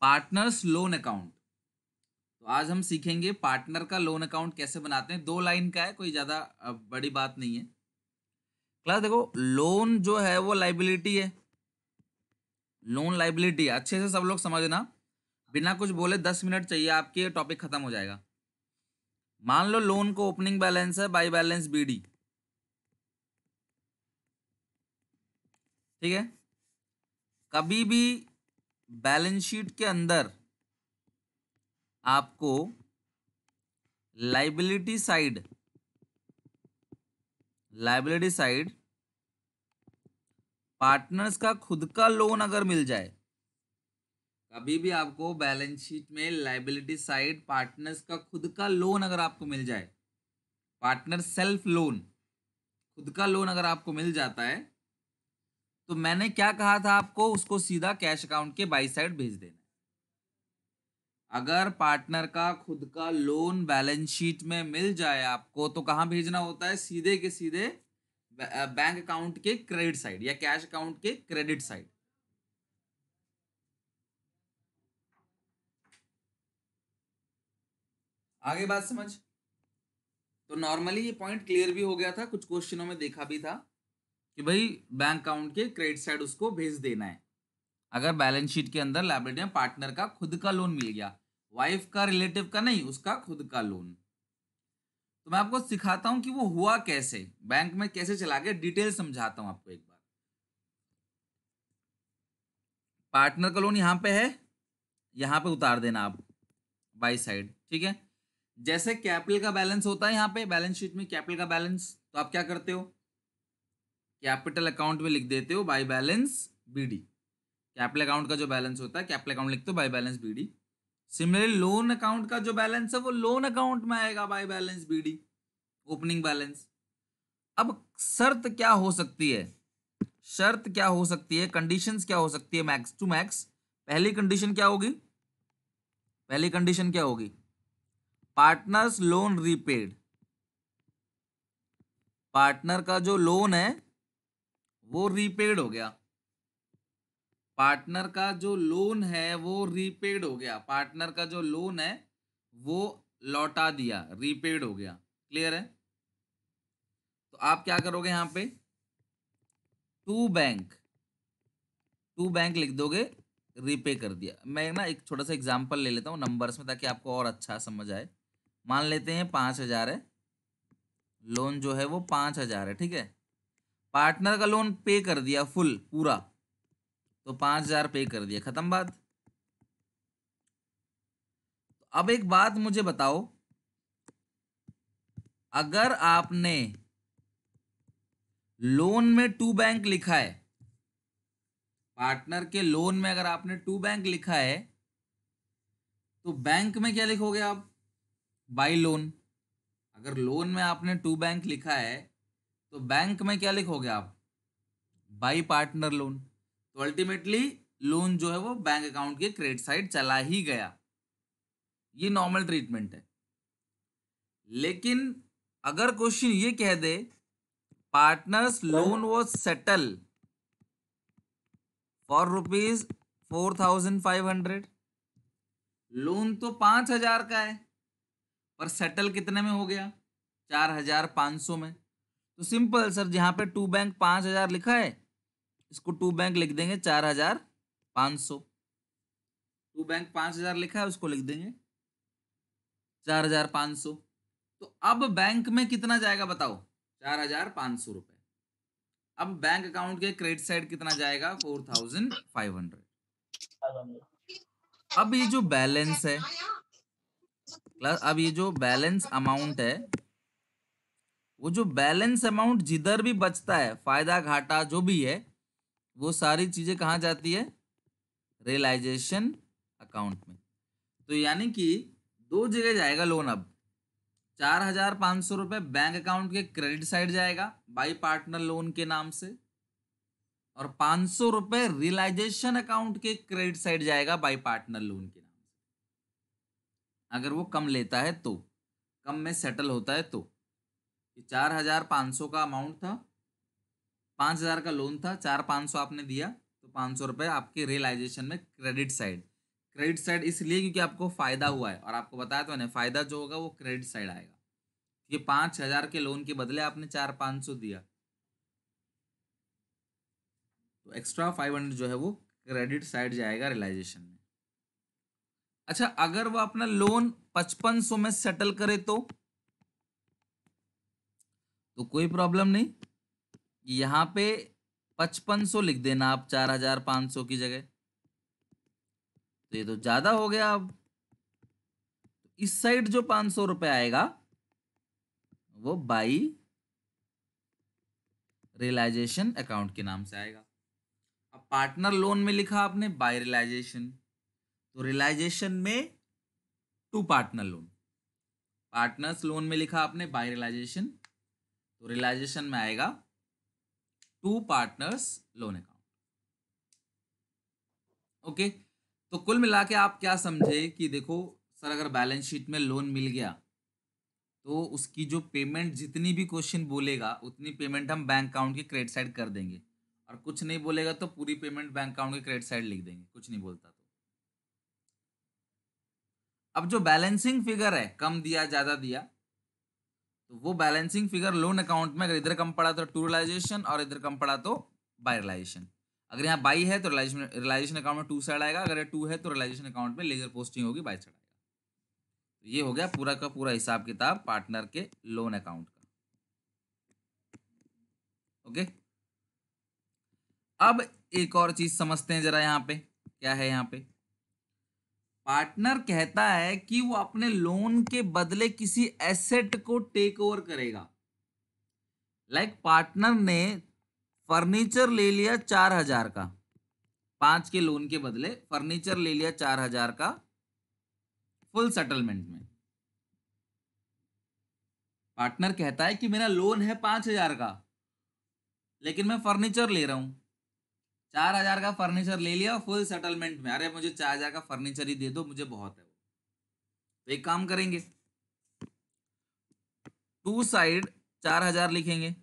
Partners loan account. तो आज हम सीखेंगे पार्टनर का लोन अकाउंट कैसे बनाते हैं। 2 लाइन का है, कोई ज्यादा बड़ी बात नहीं है। क्लास देखो, लोन जो है वो लाइबिलिटी है। लोन लाइबिलिटी है, अच्छे से सब लोग समझना। बिना कुछ बोले 10 मिनट चाहिए आपके, टॉपिक खत्म हो जाएगा। मान लो लोन को ओपनिंग बैलेंस है बाई बैलेंस बीडी, ठीक है। कभी भी बैलेंस शीट के अंदर आपको लाइबिलिटी साइड पार्टनर्स का खुद का लोन अगर मिल जाए, कभी भी आपको बैलेंस शीट में लाइबिलिटी साइड पार्टनर्स का खुद का लोन अगर आपको मिल जाए, पार्टनर सेल्फ लोन, खुद का लोन अगर आपको मिल जाता है, तो मैंने क्या कहा था आपको, उसको सीधा कैश अकाउंट के बाई साइड भेज देना। अगर पार्टनर का खुद का लोन बैलेंस शीट में मिल जाए आपको, तो कहां भेजना होता है, सीधे के सीधे बैंक अकाउंट के क्रेडिट साइड या कैश अकाउंट के क्रेडिट साइड। आगे बात समझ। तो नॉर्मली ये पॉइंट क्लियर भी हो गया था, कुछ क्वेश्चनों में देखा भी था कि भाई बैंक अकाउंट के क्रेडिट साइड उसको भेज देना है अगर बैलेंस शीट के अंदर लायबिलिटी में पार्टनर का खुद का लोन मिल गया, वाइफ का, रिलेटिव का नहीं, उसका खुद का लोन। तो मैं आपको सिखाता हूं कि वो हुआ कैसे, बैंक में कैसे चला गया, डिटेल समझाता हूं आपको एक बार। पार्टनर का लोन यहां पे है, यहां पे उतार देना आप बाई साइड, ठीक है। जैसे कैपिटल का बैलेंस होता है यहाँ पे बैलेंस शीट में, कैपिटल का बैलेंस, तो आप क्या करते हो, कैपिटल अकाउंट में लिख देते हो by balance BD. Capital account का जो बैलेंस होता है कैपिटल अकाउंट लिखते हो by balance BD. Similarly loan account का जो बैलेंस है वो लोन अकाउंट में आएगा by balance BD, opening balance. अब शर्त क्या हो सकती है, शर्त क्या हो सकती है, कंडीशंस क्या हो सकती है, मैक्स टू मैक्स। पहली कंडीशन क्या होगी, पहली कंडीशन क्या होगी, पार्टनर्स लोन रीपेड। पार्टनर का जो लोन है वो रीपेड हो गया, पार्टनर का जो लोन है वो रीपेड हो गया, पार्टनर का जो लोन है वो लौटा दिया, रीपेड हो गया। क्लियर है। तो आप क्या करोगे, यहां पे टू बैंक लिख दोगे, रीपे कर दिया। मैं ना एक छोटा सा एग्जांपल ले लेता हूँ नंबर्स में, ताकि आपको और अच्छा समझ आए। मान लेते हैं 5,000 है, लोन जो है वो 5,000 है, ठीक है। पार्टनर का लोन पे कर दिया फुल पूरा, तो 5,000 पे कर दिया, खत्म बात। तो अब एक बात मुझे बताओ, अगर आपने लोन में टू बैंक लिखा है, पार्टनर के लोन में अगर आपने टू बैंक लिखा है, तो बैंक में क्या लिखोगे आप, बाई लोन। अगर लोन में आपने टू बैंक लिखा है तो बैंक में क्या लिखोगे आप, बाई पार्टनर लोन। तो अल्टीमेटली लोन जो है वो बैंक अकाउंट के क्रेडिट साइड चला ही गया, ये नॉर्मल ट्रीटमेंट है। लेकिन अगर क्वेश्चन ये कह दे partners loan was settle for ₹4,500, loan तो 5,000 का है पर सेटल कितने में हो गया, 4,500 में। तो सिंपल सर, जहां पे टू बैंक 5,000 लिखा है, इसको टू बैंक लिख देंगे 4,500। टू बैंक 5,000 लिखा है, उसको लिख देंगे 4,500। तो अब बैंक में कितना जाएगा बताओ, 4,500 रुपए। अब बैंक अकाउंट के क्रेडिट साइड कितना जाएगा, 4,500। अब ये जो बैलेंस है, प्लस अब ये जो बैलेंस अमाउंट है, वो जो बैलेंस अमाउंट जिधर भी बचता है, फायदा घाटा जो भी है, वो सारी चीजें कहाँ जाती है, रियलाइजेशन अकाउंट में। तो यानी कि दो जगह जाएगा लोन। अब 4,500 रुपए बैंक अकाउंट के क्रेडिट साइड जाएगा बाई पार्टनर लोन के नाम से, और 500 रुपए रियलाइजेशन अकाउंट के क्रेडिट साइड जाएगा बाई पार्टनर लोन के नाम से। अगर वो कम लेता है तो, कम में सेटल होता है तो। 4,500 का अमाउंट था, 5,000 का लोन था, 4,500 आपने दिया, तो 500 रुपए आपके रियलाइजेशन में क्रेडिट साइड, क्रेडिट साइड इसलिए क्योंकि आपको फायदा हुआ है, और आपको बताया तो मैंने फायदा जो होगा वो क्रेडिट साइड आएगा। ये 5,000 के लोन के बदले आपने 4,500 दिया, तो एक्स्ट्रा 500 जो है वो क्रेडिट साइड जाएगा रियलाइजेशन में। अच्छा, अगर वो अपना लोन 5500 में सेटल करे तो कोई प्रॉब्लम नहीं, यहां पे 5500 लिख देना आप 4,500 की जगह, तो ये तो ज्यादा हो गया। अब इस साइड जो 500 रुपए आएगा वो बाई रियलाइजेशन अकाउंट के नाम से आएगा। अब पार्टनर लोन में लिखा आपने बाय रियलाइजेशन, तो रियलाइजेशन में to partner loan, partners loan में लिखा आपने बाय रियलाइजेशन, तो रियलाइजेशन में आएगा to partners loan account. Okay, तो कुल मिला के आप क्या समझे कि देखो सर, अगर बैलेंस शीट में लोन मिल गया तो उसकी जो पेमेंट जितनी भी क्वेश्चन बोलेगा उतनी पेमेंट हम बैंक अकाउंट के क्रेडिट साइड कर देंगे, और कुछ नहीं बोलेगा तो पूरी पेमेंट बैंक अकाउंट के क्रेडिट साइड लिख देंगे, कुछ नहीं बोलता तो। अब जो बैलेंसिंग फिगर है, कम दिया ज्यादा दिया, तो वो बैलेंसिंग फिगर लोन अकाउंट में अगर इधर कम पड़ा तो टू रियलाइजेशन और इधर कम पड़ा तो बाय रियलाइजेशन। अगर यहाँ बाई है तो रियलाइजेशन अकाउंट में टू साइड आएगा, अगर टू है तो रियलाइजेशन अकाउंट में लेजर पोस्टिंग होगी, बाय साइड आएगा। तो ये हो गया पूरा का पूरा हिसाब किताब पार्टनर के लोन अकाउंट का। ओके, अब एक और चीज समझते हैं जरा, यहाँ पे क्या है। यहाँ पे पार्टनर कहता है कि वो अपने लोन के बदले किसी एसेट को टेक ओवर करेगा। लाइक पार्टनर ने फर्नीचर ले लिया 4,000 का, 5 के लोन के बदले फर्नीचर ले लिया 4,000 का फुल सेटलमेंट में। पार्टनर कहता है कि मेरा लोन है 5,000 का, लेकिन मैं फर्नीचर ले रहा हूं, 4,000 का फर्नीचर ले लिया फुल सेटलमेंट में। अरे मुझे 4,000 का फर्नीचर ही दे दो, मुझे बहुत है वो। तो एक काम करेंगे, टू साइड 4,000 लिखेंगे,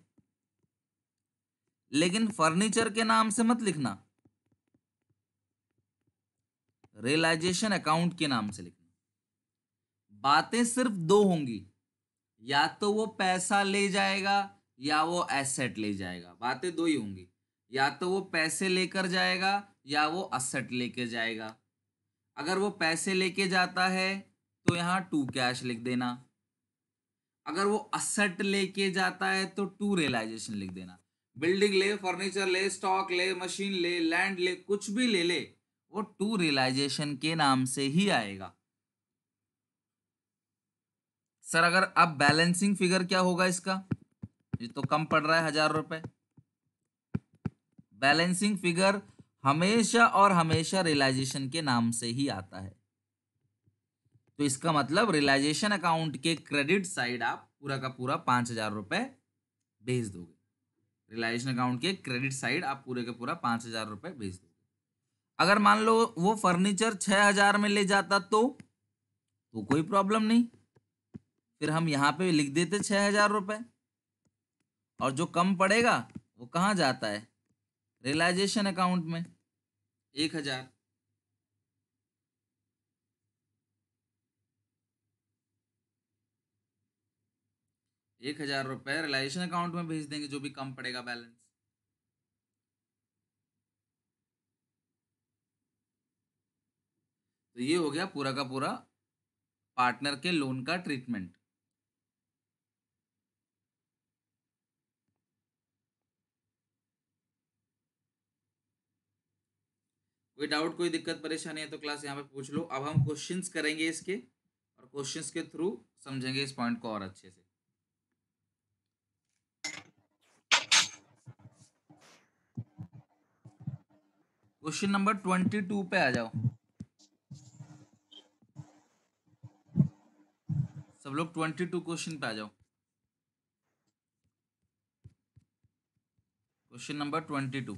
लेकिन फर्नीचर के नाम से मत लिखना, रियलाइजेशन अकाउंट के नाम से लिखना। बातें सिर्फ दो होंगी, या तो वो पैसा ले जाएगा या वो एसेट ले जाएगा, बातें दो ही होंगी। या तो वो पैसे लेकर जाएगा या वो एसेट लेकर जाएगा। अगर वो पैसे लेके जाता है तो यहाँ टू कैश लिख देना, अगर वो एसेट लेके जाता है तो टू रियलाइजेशन लिख देना। बिल्डिंग ले, फर्नीचर ले, स्टॉक ले, मशीन ले, लैंड ले, कुछ भी ले ले, वो टू रियलाइजेशन के नाम से ही आएगा। सर अगर अब बैलेंसिंग फिगर क्या होगा इसका, ये तो कम पड़ रहा है 1,000 रुपए। बैलेंसिंग फिगर हमेशा और हमेशा रियलाइजेशन के नाम से ही आता है, तो इसका मतलब रियलाइजेशन अकाउंट के क्रेडिट साइड आप पूरा का पूरा 5,000 रुपए भेज दोगे। रियलाइजेशन अकाउंट के क्रेडिट साइड आप पूरे का पूरा 5,000 रुपए भेज दोगे। अगर मान लो वो फर्नीचर 6,000 में ले जाता तो कोई प्रॉब्लम नहीं, फिर हम यहाँ पे लिख देते 6,000 रुपए, और जो कम पड़ेगा वो कहाँ जाता है, रियलाइजेशन अकाउंट में 1,000। 1,000 रुपए रियलाइजेशन अकाउंट में भेज देंगे, जो भी कम पड़ेगा बैलेंस। तो ये हो गया पूरा का पूरा पार्टनर के लोन का ट्रीटमेंट। कोई डाउट, कोई दिक्कत परेशानी है तो क्लास यहाँ पे पूछ लो। अब हम क्वेश्चंस करेंगे इसके, और क्वेश्चंस के थ्रू समझेंगे इस पॉइंट को और अच्छे से। क्वेश्चन नंबर 22 पे आ जाओ सब लोग, 22 क्वेश्चन पे आ जाओ। क्वेश्चन नंबर 22,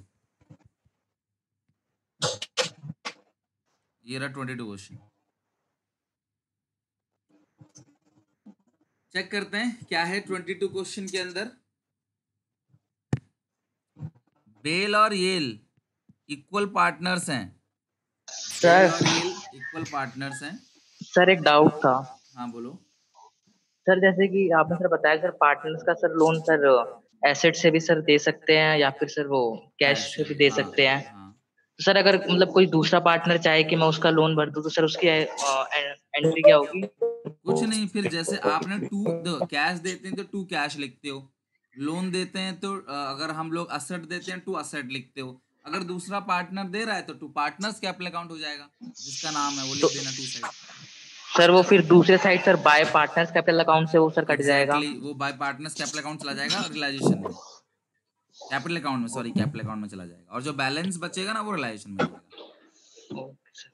ये रहा 22 क्वेश्चन। चेक करते हैं क्या है 22 क्वेश्चन के अंदर। बेल और येल इक्वल पार्टनर्स हैं, बेल सर और येल इक्वल पार्टनर्स हैं। सर एक डाउट था। हाँ बोलो। सर जैसे कि आपने सर बताया सर पार्टनर्स का सर लोन सर एसेट से भी सर दे सकते हैं या फिर सर वो कैश कैश से से भी भी, दे हाँ। सकते हैं। हाँ, तो सर अगर मतलब कोई दूसरा पार्टनर चाहे कि मैं उसका लोन भर दूं तो सर उसकी एंट्री क्या होगी? कुछ नहीं, फिर जैसे आपने टू कैश देते हैं तो टू कैश लिखते हो, लोन देते हैं तो अगर हम लोग असेट देते हैं टू असेट लिखते हो, अगर दूसरा पार्टनर दे रहा है तो टू पार्टनर्स कैपिटल अकाउंट हो जाएगा, जिसका नाम है वो तो लिख देना टू साइड। सर वो फिर दूसरे side sir bye partners capital account से वो सर कट जाएगा। एग्जैक्टली वो बाय पार्टनर्स कैपिटल अकाउंट चला जाएगा और रियलाइजेशन में, कैपिटल अकाउंट में, सॉरी कैपिटल अकाउंट में चला जाएगा, और जो बैलेंस बचेगा ना वो रियलाइजेशन में जाएगा। Okay sir.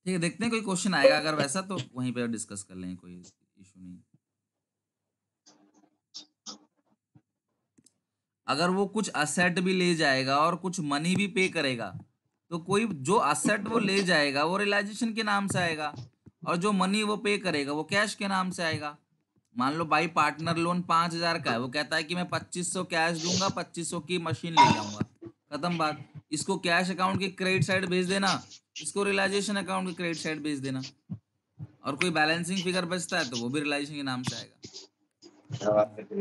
ठीक है, देखते हैं कोई क्वेश्चन आएगा, अगर वैसा तो वहीं पे डिस्कस कर लेंगे, कोई इशू नहीं। अगर वो कुछ असेट भी ले जाएगा और कुछ मनी भी पे करेगा, तो कोई जो असेट वो ले जाएगा वो रियलाइजेशन के नाम से आएगा, और जो मनी वो पे करेगा वो कैश के नाम से आएगा। मान लो भाई पार्टनर लोन 5,000 का है, वो कहता है कि मैं 2500 कैश दूंगा, 2500 की मशीन ले जाऊंगा, खत्म बात। इसको कैश अकाउंट के क्रेडिट साइड भेज देना, इसको रियलाइजेशन अकाउंट के क्रेडिट साइड भेज देना, और कोई बैलेंसिंग फिगर बचता है तो वो भी रियलाइजेशन के नाम से आएगा।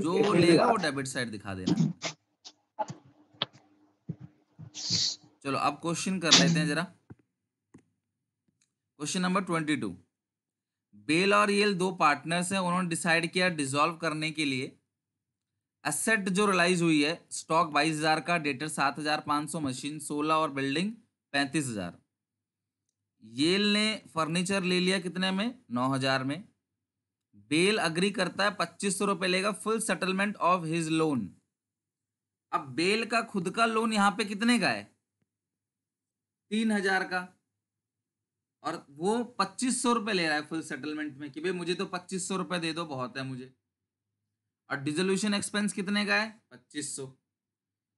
जो वो लेगा वो डेबिट साइड दिखा देना है हमें। चलो अब क्वेश्चन कर लेते हैं जरा। Question number 22। बेल और येल दो पार्टनर्स हैं, उन्होंने डिसाइड किया डिसॉल्व करने के लिए। एसेट जो रिलाइज हुई है, स्टॉक 22,000 का, डेटर 7,500, मशीन 16 और बिल्डिंग 35,000। येल ने फर्नीचर ले लिया कितने में? 9,000 में। बेल अग्री करता है 2,500 रुपए लेगा, full settlement of his loan. अब बेल का खुद का लोन यहां पे कितने का है? 3,000 का, और वो 2,500 रुपए ले रहा है फुल सेटलमेंट में कि भाई मुझे तो 2,500 रुपए दे दो, बहुत है मुझे। और डिसोल्यूशन एक्सपेंस कितने का है? 2,500।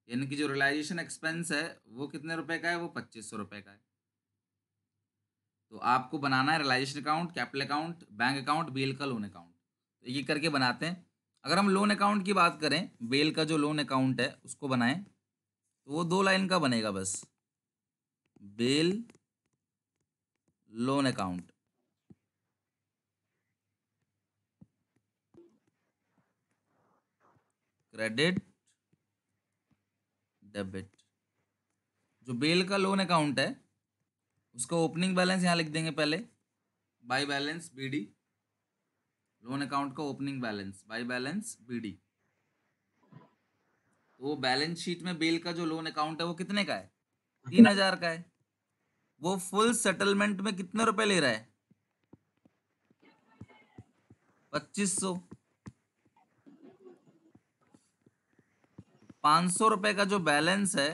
यानी कि जो रियलाइजेशन एक्सपेंस है वो कितने रुपए का है? वो 2,500 रुपए का है। तो आपको बनाना है realisation account, capital account, bank account, Bell का लोन अकाउंट। तो ये करके बनाते हैं। अगर हम लोन अकाउंट की बात करें, बेल का जो लोन अकाउंट है उसको बनाएं, तो वो 2 लाइन का बनेगा बस, बेल लोन अकाउंट। Credit, debit. जो बेल का लोन अकाउंट है उसका ओपनिंग बैलेंस यहाँ लिख देंगे पहले, by balance BD. Loan account का opening balance by balance BD. तो वो बैलेंस शीट में बेल का जो लोन अकाउंट है वो कितने का है? 3,000 का है। वो फुल सेटलमेंट में कितने रुपए ले रहा है? 2,500। 500 रुपए का जो बैलेंस है,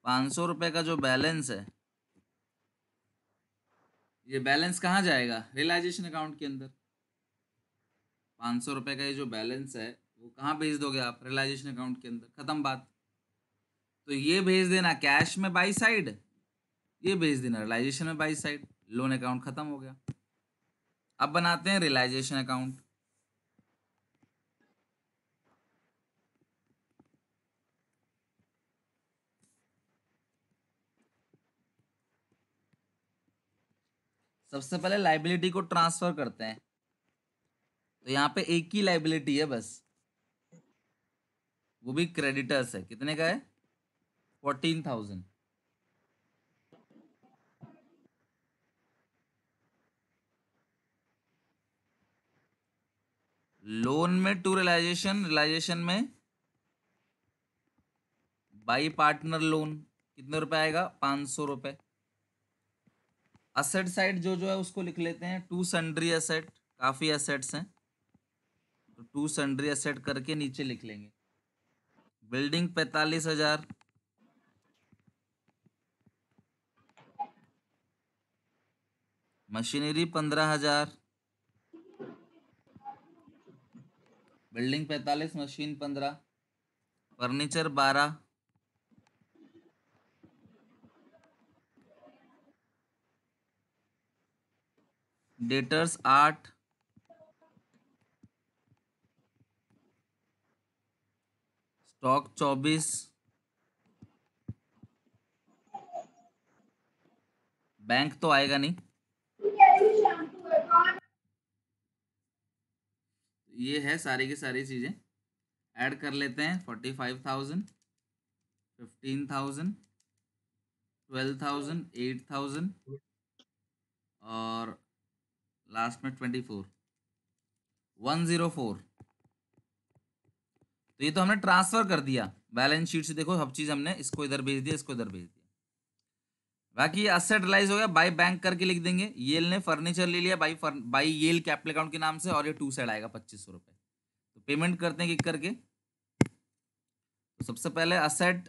500 रुपए का जो बैलेंस है, ये बैलेंस कहाँ जाएगा? रियलाइजेशन अकाउंट के अंदर। 500 रुपए का ये जो बैलेंस है वो कहाँ भेज दोगे आप? रियलाइजेशन अकाउंट के अंदर, खत्म बात। तो ये भेज देना कैश में बाई साइड, ये भेज देना रियलाइजेशन में बाई साइड, लोन अकाउंट खत्म हो गया। अब बनाते हैं रियलाइजेशन अकाउंट। सबसे पहले लाइबिलिटी को ट्रांसफर करते हैं, तो यहाँ पे एक ही लाइबिलिटी है बस, वो भी क्रेडिटर्स है। कितने का है? 14,000। लोन में टू रियलाइजेशन, रियलाइजेशन में बाई पार्टनर लोन कितने रुपए आएगा? 500 रुपए। असेट साइड जो है उसको लिख लेते हैं टू सन्ड्री असेट, काफी असेट्स हैं तो टू सन्ड्री असेट करके नीचे लिख लेंगे। Building 45,000, machinery 15,000, building 45, machine 15, furniture 12, debtors 8, stock 24, bank तो आएगा नहीं। ये है सारी की सारी चीजें ऐड कर लेते हैं। 45,000, 15,000, 12,000, 8,000 और लास्ट में 24, 104। तो ये तो हमने ट्रांसफर कर दिया बैलेंस शीट से। देखो सब चीज हमने इसको इधर भेज दिया, इसको इधर भेज दिया। बाकी असेट रिलाइज हो गया, बाई बैंक करके लिख देंगे। येल ने फर्नीचर ले लिया बाई येल कैपिटल अकाउंट के नाम से, और ये टू साइड आएगा 2500 रुपए। तो पेमेंट करते हैं किक करके। तो सबसे पहले असेट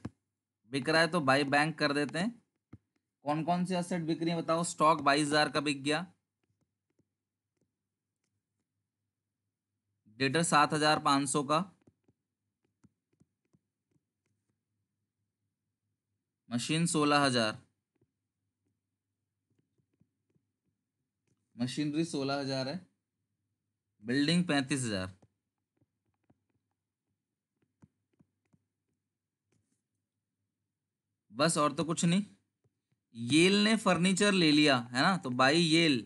बिक रहा है तो बाई बैंक कर देते हैं। कौन कौन सी असेट बिक रही है बताओ। स्टॉक 22,000 का बिक गया। डेटर 7,500 का। मशीन 16,000, मशीनरी 16,000 है। बिल्डिंग 35,000। बस और तो कुछ नहीं। येल ने फर्नीचर ले लिया है ना, तो by Yell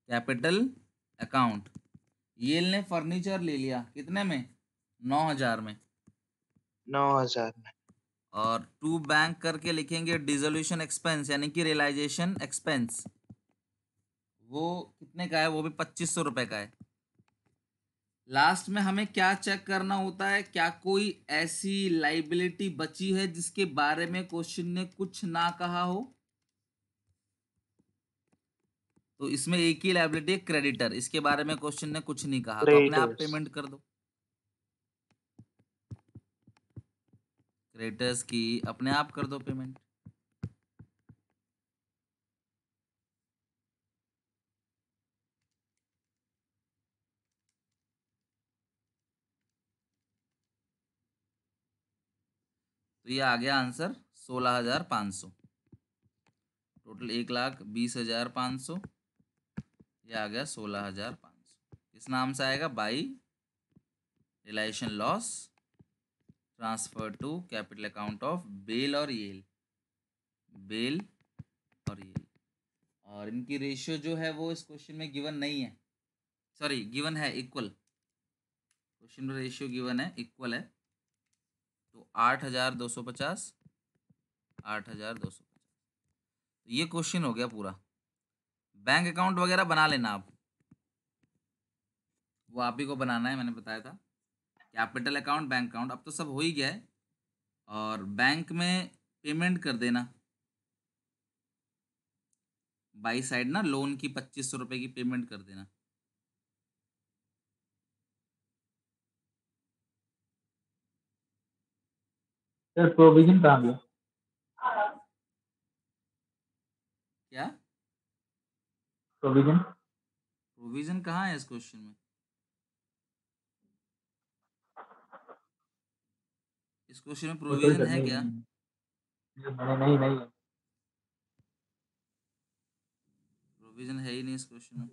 capital account. Yell ने फर्नीचर ले लिया कितने में, 9,000 में। 9,000 में। और टू बैंक करके लिखेंगे डिसोल्यूशन एक्सपेंस यानी कि रियलाइजेशन एक्सपेंस। वो कितने का है, वो भी 2500 रुपए का है। लास्ट में हमें क्या चेक करना होता है, क्या कोई ऐसी लाइबिलिटी बची है जिसके बारे में क्वेश्चन ने कुछ ना कहा हो। तो इसमें एक ही लाइबिलिटी है, क्रेडिटर। इसके बारे में क्वेश्चन ने कुछ नहीं कहा, तो अपने आप क्रेडिटर्स। पेमेंट कर दो। क्रेडिटर्स की अपने आप कर दो पेमेंट। तो ये आ गया आंसर 16,500। टोटल 1,20,500। ये आ गया 16,500। इस नाम से आएगा by realisation loss transfer to capital account of Bell और येल। बेल और येल। और इनकी रेशियो जो है वो इस क्वेश्चन में गिवन नहीं है, सॉरी गिवन है, इक्वल। क्वेश्चन में रेशियो गिवन है, इक्वल है। तो 8,250, 8,250। तो ये क्वेश्चन हो गया पूरा। बैंक अकाउंट वगैरह बना लेना आप, वो आप ही को बनाना है, मैंने बताया था। कैपिटल अकाउंट, बैंक अकाउंट, अब तो सब हो ही गया है। और बैंक में पेमेंट कर देना बाई साइड ना, लोन की 2500 रुपए की पेमेंट कर देना। सर प्रोविजन कहाँ गया? क्या प्रोविजन प्रोविजन कहाँ है इस क्वेश्चन में? इस क्वेश्चन में टोटल प्रोविजन है करने क्या? नहीं नहीं। प्रोविजन है ही नहीं इस क्वेश्चन में।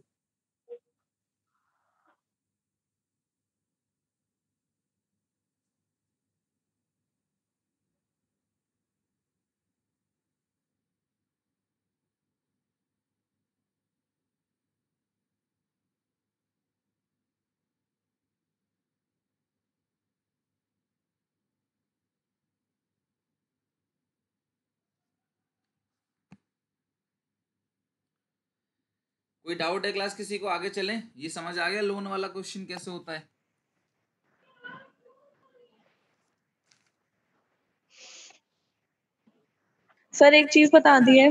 कोई डाउट है क्लास किसी को? आगे चलें। ये समझ आ गया लोन वाला क्वेश्चन कैसे होता है? सर एक चीज बता दी है।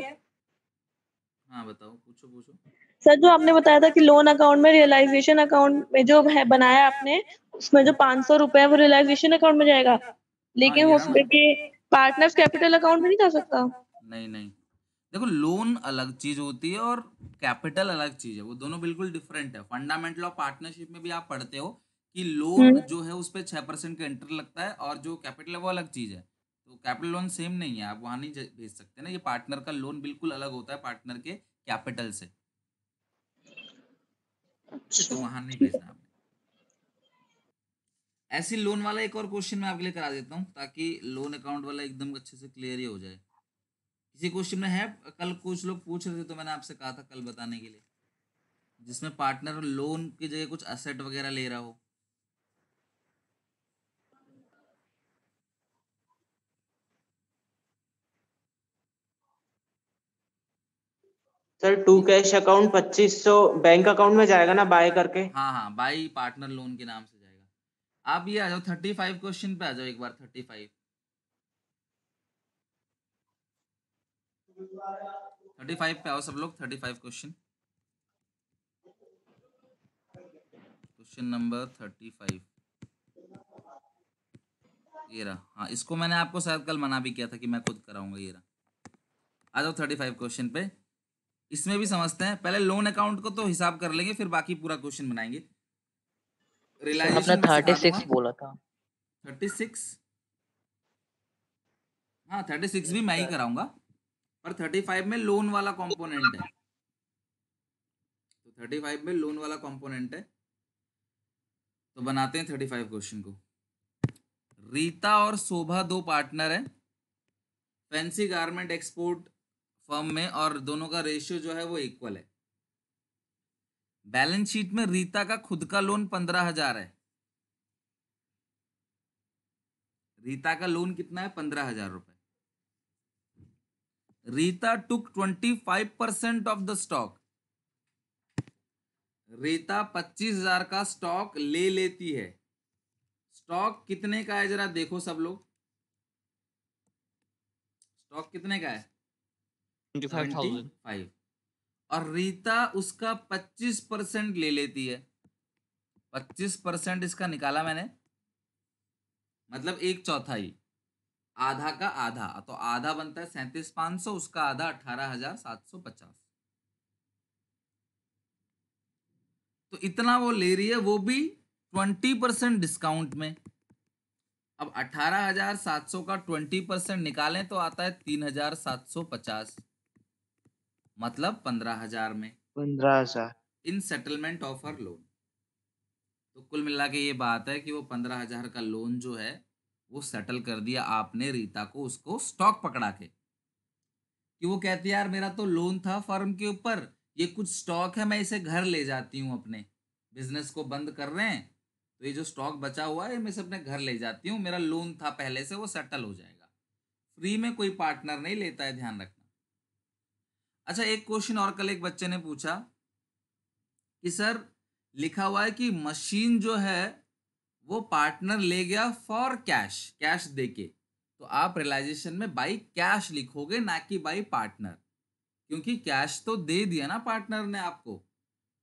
हाँ बताओ, पूछो पूछो। सर जो आपने बताया था कि लोन अकाउंट में रियलाइजेशन अकाउंट में जो है बनाया आपने, उसमें जो 500 रुपए है वो रियलाइजेशन अकाउंट में जाएगा, हाँ लेकिन ये हो रहा ना। पार्टनर्स कैपिटल अकाउंट में नहीं जा सकता। नहीं नहीं, देखो लोन अलग चीज होती है और कैपिटल अलग चीज है, वो दोनों बिल्कुल डिफरेंट है। फंडामेंटल ऑफ पार्टनरशिप में भी आप पढ़ते हो कि लोन जो है उस पर 6% का इंटर लगता है, और जो कैपिटल है वो अलग चीज है। तो कैपिटल लोन सेम नहीं है, आप वहां नहीं भेज सकते ना। ये पार्टनर का लोन बिल्कुल अलग होता है पार्टनर के कैपिटल से। ठीक है, तो अच्छा वहां नहीं ठीक है। भेजना आपने। ऐसी लोन वाला एक और क्वेश्चन मैं आपके लिए करा देता हूँ ताकि लोन अकाउंट वाला एकदम अच्छे से क्लियर ही हो जाए। किसी क्वेश्चन में है, कल कुछ लोग पूछ रहे थे तो मैंने आपसे कहा था कल बताने के लिए, जिसमें पार्टनर लोन की जगह कुछ असेट वगैरह ले रहा हो। Sir to cash account 2500 bank account में जाएगा ना बाय करके? हाँ हाँ, बाई पार्टनर लोन के नाम से जाएगा। आप ये आ जाओ 35 क्वेश्चन पे आ जाओ एक बार। 35 पे आओ सब लोग। 35 क्वेश्चन, क्वेश्चन नंबर 35 ये रहा। हाँ, इसको मैंने आपको शायद कल मना भी किया था कि मैं खुद कराऊंगा। ये रहा, आ जाओ 35 क्वेश्चन पे। इसमें भी समझते हैं, पहले लोन अकाउंट को तो हिसाब कर लेंगे, फिर बाकी पूरा क्वेश्चन बनाएंगे। आपने रियलाइजेशन में सिखा 36 दूंगा। बोला था। 36, हाँ 36 भी मैं ही कराऊंगा, पर 35 में लोन वाला कंपोनेंट है। तो 35 में लोन वाला कंपोनेंट है, तो बनाते हैं 35 क्वेश्चन को। रीता और शोभा दो पार्टनर हैं फैंसी गारमेंट एक्सपोर्ट फर्म में, और दोनों का रेशियो जो है वो इक्वल है। बैलेंस शीट में रीता का खुद का लोन 15,000 है। रीता का लोन कितना है? 15,000 रुपए। रीता टुक 25% ऑफ द स्टॉक। रीता 25,000 का स्टॉक ले लेती है। स्टॉक कितने का है जरा देखो सब लोग। स्टॉक कितने का है? 75। और रीता उसका 25% ले लेती है। 25% इसका निकाला मैंने, मतलब 1/4, आधा का आधा, तो आधा बनता है 37,500, उसका आधा 18,750। तो इतना वो ले रही है, वो भी 20% डिस्काउंट में। अब 18,700 का 20% निकालें तो आता है 3,750, मतलब 15,000 में 15,000। इन सेटलमेंट ऑफ हर लोन। तो कुल मिला के ये बात है कि वो 15,000 का लोन जो है वो सेटल कर दिया आपने रीता को, उसको स्टॉक पकड़ा के। कि वो कहती है यार मेरा तो लोन था फर्म के ऊपर, ये कुछ स्टॉक है, मैं इसे घर ले जाती हूँ, अपने बिजनेस को बंद कर रहे हैं तो ये जो स्टॉक बचा हुआ है मैं इसे अपने घर ले जाती हूँ, मेरा लोन था पहले से, वो सेटल हो जाएगा। फ्री में कोई पार्टनर नहीं लेता है, ध्यान रखना। अच्छा, एक क्वेश्चन और कल एक बच्चे ने पूछा कि सर लिखा हुआ है कि मशीन जो है वो पार्टनर ले गया फॉर कैश, कैश देके, तो आप रियलाइजेशन में बाई कैश लिखोगे, ना कि बाई पार्टनर, क्योंकि कैश तो दे दिया ना पार्टनर ने आपको।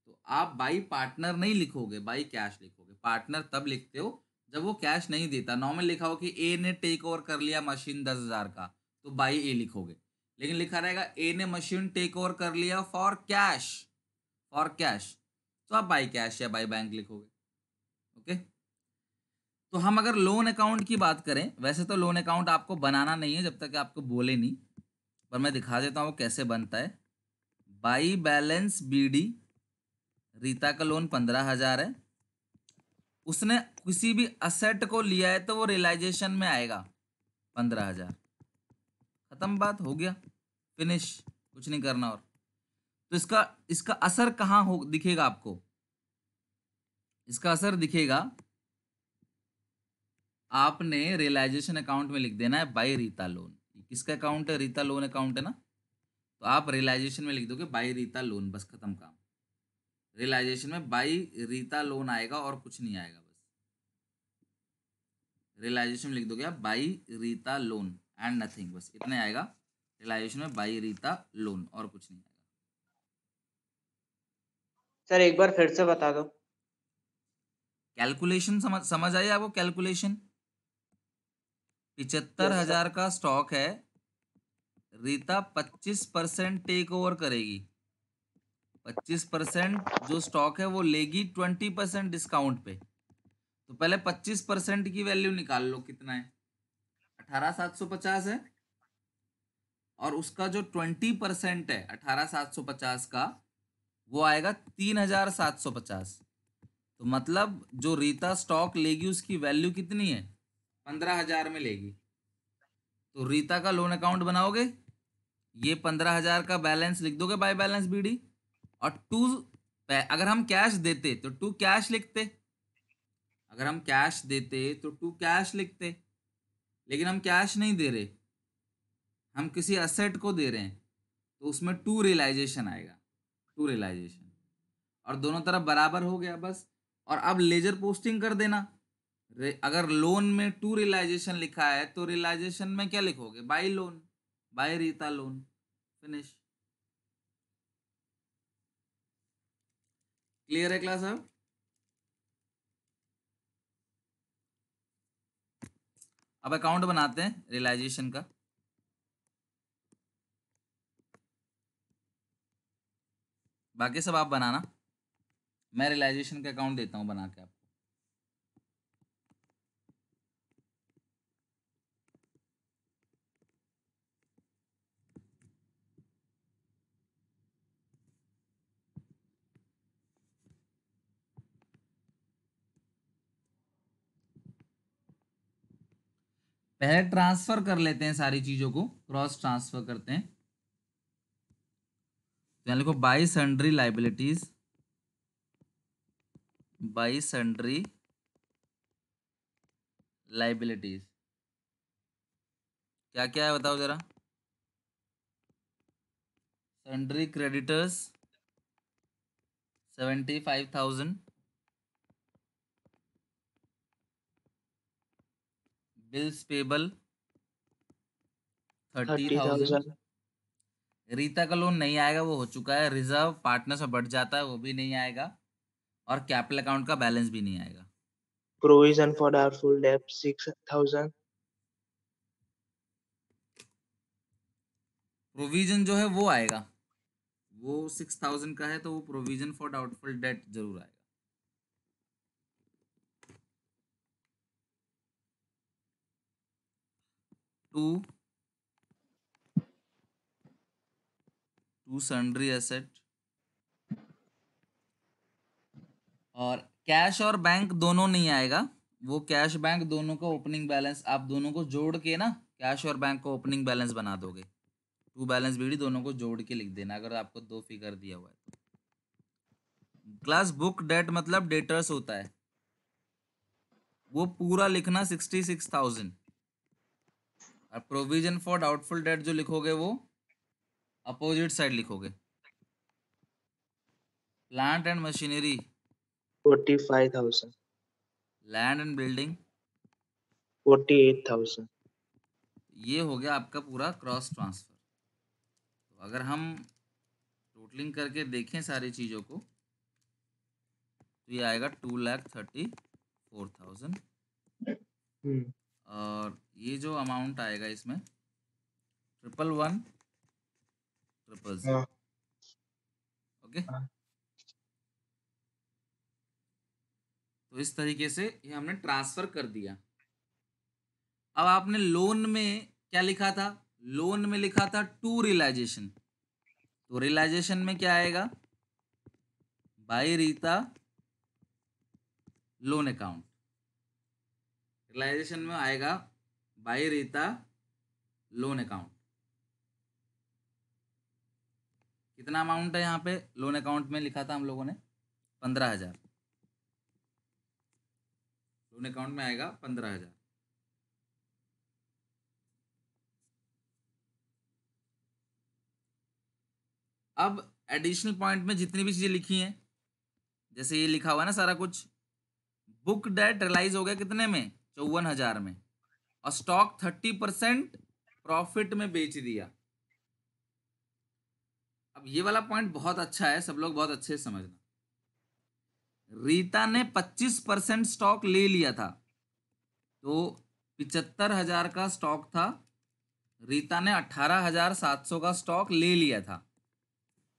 तो आप बाई पार्टनर नहीं लिखोगे, बाई कैश लिखोगे। पार्टनर तब लिखते हो जब वो कैश नहीं देता। नॉर्मल लिखा हो कि ए ने टेक ओवर कर लिया मशीन 10,000 का, तो बाई ए लिखोगे। लेकिन लिखा रहेगा ए ने मशीन टेक ओवर कर लिया फॉर कैश, फॉर कैश, तो आप बाई कैश या बाई बैंक लिखोगे। ओके, तो हम अगर लोन अकाउंट की बात करें, वैसे तो लोन अकाउंट आपको बनाना नहीं है जब तक आपको बोले नहीं, पर मैं दिखा देता हूँ कैसे बनता है। बाई बैलेंस बीडी, रीता का लोन 15,000 है, उसने किसी भी असेट को लिया है तो वो रियलाइजेशन में आएगा 15,000। खत्म, बात हो गया, फिनिश, कुछ नहीं करना। और तो इसका इसका असर कहाँ हो दिखेगा आपको? इसका असर दिखेगा, आपने रियलाइजेशन अकाउंट में लिख देना है बाई रीता लोन। किसका अकाउंट है? रीता लोन अकाउंट है ना, तो आप रियलाइजेशन में लिख दोगे बाई रीता लोन, बस खत्म काम। रियलाइजेशन में बाई रीता लोन आएगा और कुछ नहीं आएगा, बस रियलाइजेशन में लिख दोगे आप by Rita loan and nothing, बस इतने आएगा रियलाइजेशन में, बाई रीता लोन, और कुछ नहीं आएगा। सर एक बार फिर से बता दो। कैलकुलेशन समझ आई आपको? कैलकुलेशन 75,000 का स्टॉक है, रीता 25% टेक ओवर करेगी। 25% जो स्टॉक है वो लेगी 20% डिस्काउंट पे। तो पहले 25% की वैल्यू निकाल लो, कितना है? 18,750 है, और उसका जो 20% है 18,750 का, वो आएगा 3,750। तो तो मतलब जो रीता स्टॉक लेगी उसकी वैल्यू कितनी है? 15,000 में लेगी। तो रीता का लोन अकाउंट बनाओगे, ये 15,000 का बैलेंस लिख दोगे बाय बैलेंस बीडी, और टू, अगर हम कैश देते तो टू कैश लिखते, अगर हम कैश देते तो टू कैश लिखते, लेकिन हम कैश नहीं दे रहे, हम किसी असेट को दे रहे हैं, तो उसमें टू रियलाइजेशन आएगा, टू रियलाइजेशन, और दोनों तरफ बराबर हो गया बस। और अब लेजर पोस्टिंग कर देना। अगर लोन में टू रियलाइजेशन लिखा है तो रियलाइजेशन में क्या लिखोगे? By loan, by Rita loan, finish. Clear है क्लास? अब अकाउंट बनाते हैं रियलाइजेशन का। बाकी सब आप बनाना, मैं रियलाइजेशन का अकाउंट देता हूं बना के आपको। पहले ट्रांसफर कर लेते हैं सारी चीजों को, क्रॉस ट्रांसफर करते हैं। तो यहाँ लिखो by sundry liabilities, by sundry liabilities क्या क्या है बताओ जरा। Sundry creditors 75,000, bills payable 30,000। 30,000। Rita का लोन नहीं आएगा, वो हो चुका है। रिजर्व पार्टनर से बढ़ जाता है, वो भी नहीं आएगा। और कैपिटल अकाउंट का बैलेंस भी नहीं आएगा। Provision for doubtful debt 6,000। Provision जो है वो आएगा, वो 6,000 का है, तो वो प्रोविजन फॉर डाउटफुल डेट जरूर आएगा। टू सन्ड्री एसेट, और कैश और बैंक दोनों नहीं आएगा। वो कैश बैंक दोनों का ओपनिंग बैलेंस आप दोनों को जोड़ के ना, कैश और बैंक को ओपनिंग बैलेंस बना दोगे। टू बैलेंस बीडी दोनों को जोड़ के लिख देना, अगर आपको दो फिगर दिया हुआ है तो। क्लास बुक डेट मतलब डेटर्स होता है, वो पूरा लिखना 66,000। और प्रोविजन फॉर डाउटफुल डेट जो लिखोगे वो अपोजिट साइड लिखोगे। Plant and machinery 45,000। Land and building 48,000। ये हो गया आपका पूरा क्रॉस ट्रांसफर। तो अगर हम टोटलिंग करके देखें सारी चीज़ों को, तो ये आएगा 2,34,000। और ये जो अमाउंट आएगा इसमें 111,000। हाँ। ओके, तो इस तरीके से ये हमने ट्रांसफर कर दिया। अब आपने लोन में क्या लिखा था? लोन में लिखा था टू रियलाइजेशन, तो रियलाइजेशन में क्या आएगा? By Rita loan account. Realisation में आएगा बाय रीता लोन अकाउंट। कितना अमाउंट है यहाँ पे लोन अकाउंट में लिखा था हम लोगों ने? 15,000। लोन अकाउंट में आएगा 15,000। अब एडिशनल पॉइंट में जितनी भी चीजें लिखी हैं, जैसे ये लिखा हुआ है ना सारा कुछ, बुक डेट रियलाइज हो गया कितने में? 54,000 में, और स्टॉक 30% प्रॉफिट में बेच दिया। अब ये वाला पॉइंट बहुत अच्छा है, सब लोग बहुत अच्छे से समझना। रीता ने 25% स्टॉक ले लिया था, तो 75,000 का स्टॉक था, रीता ने 18,700 का स्टॉक ले लिया था।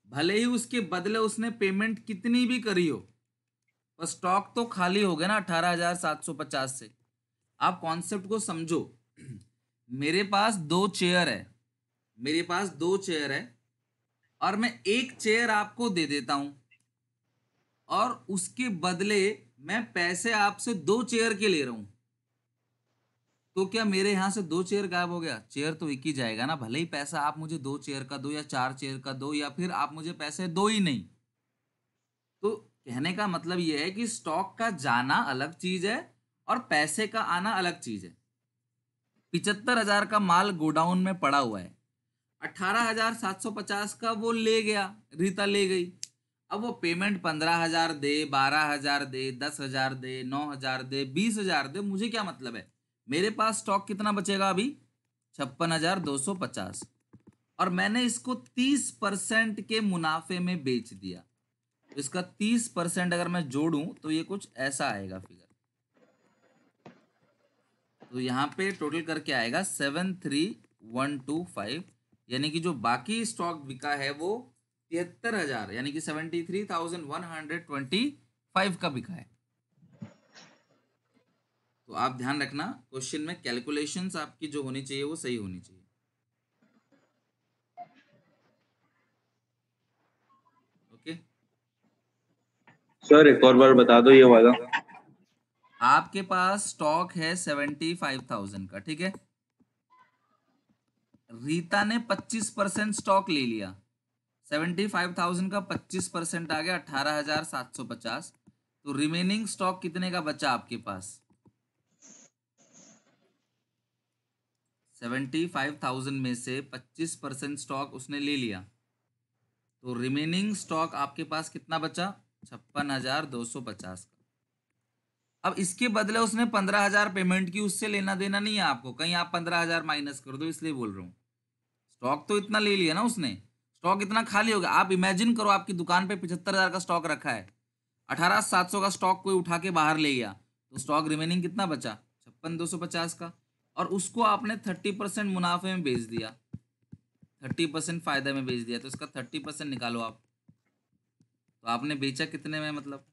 भले ही उसके बदले उसने पेमेंट कितनी भी करी हो, पर स्टॉक तो खाली हो गया ना 18,750 से। आप कॉन्सेप्ट को समझो। मेरे पास दो चेयर है, मेरे पास दो चेयर है, और मैं एक चेयर आपको दे देता हूं, और उसके बदले मैं पैसे आपसे 2 चेयर के ले रहा हूं, तो क्या मेरे यहां से 2 चेयर गायब हो गया? चेयर तो एक ही जाएगा ना, भले ही पैसा आप मुझे 2 चेयर का दो या 4 चेयर का दो या फिर आप मुझे पैसे दो ही नहीं। तो कहने का मतलब यह है कि स्टॉक का जाना अलग चीज है और पैसे का आना अलग चीज है। 75,000 का माल गोडाउन में पड़ा हुआ है, 18,750 का वो ले गया, रीता ले गई। अब वो पेमेंट 15,000 दे, 12,000 दे, 10,000 दे, 9,000 दे, 20,000 दे, मुझे क्या मतलब है? मेरे पास स्टॉक कितना बचेगा अभी? 56,250, और मैंने इसको 30% के मुनाफे में बेच दिया। तो इसका 30% अगर मैं जोड़ूं तो ये कुछ ऐसा आएगा फिगर। तो यहाँ पे टोटल करके आएगा 73,125, यानी कि जो बाकी स्टॉक बिका है वो 73,000 यानी कि 73,125 का बिका है। तो आप ध्यान रखना, क्वेश्चन में कैलकुलेशंस आपकी जो होनी चाहिए वो सही होनी चाहिए। ओके, सर एक और बार बता दो ये वाला। आपके पास स्टॉक है 75,000 का, ठीक है। रीता ने 25% स्टॉक ले लिया, 75,000 का 25% आ गया 18,750। तो रिमेनिंग स्टॉक कितने का बचा आपके पास? 75,000 में से 25% स्टॉक उसने ले लिया, तो रिमेनिंग स्टॉक आपके पास कितना बचा? 56,250 का। अब इसके बदले उसने 15,000 पेमेंट की, उससे लेना देना नहीं है आपको, कहीं आप 15,000 माइनस कर दो, इसलिए बोल रहा हूँ। स्टॉक तो इतना ले लिया ना उसने, स्टॉक इतना खाली हो गया। आप इमेजिन करो आपकी दुकान पे 75,000 का स्टॉक रखा है, 18,700 का स्टॉक कोई उठा के बाहर ले गया, तो स्टॉक रिमेनिंग कितना बचा? 56,250 का, और उसको आपने 30% मुनाफे में बेच दिया, 30% फायदा में बेच दिया, तो इसका 30% निकालो आप। तो आपने बेचा कितने में? मतलब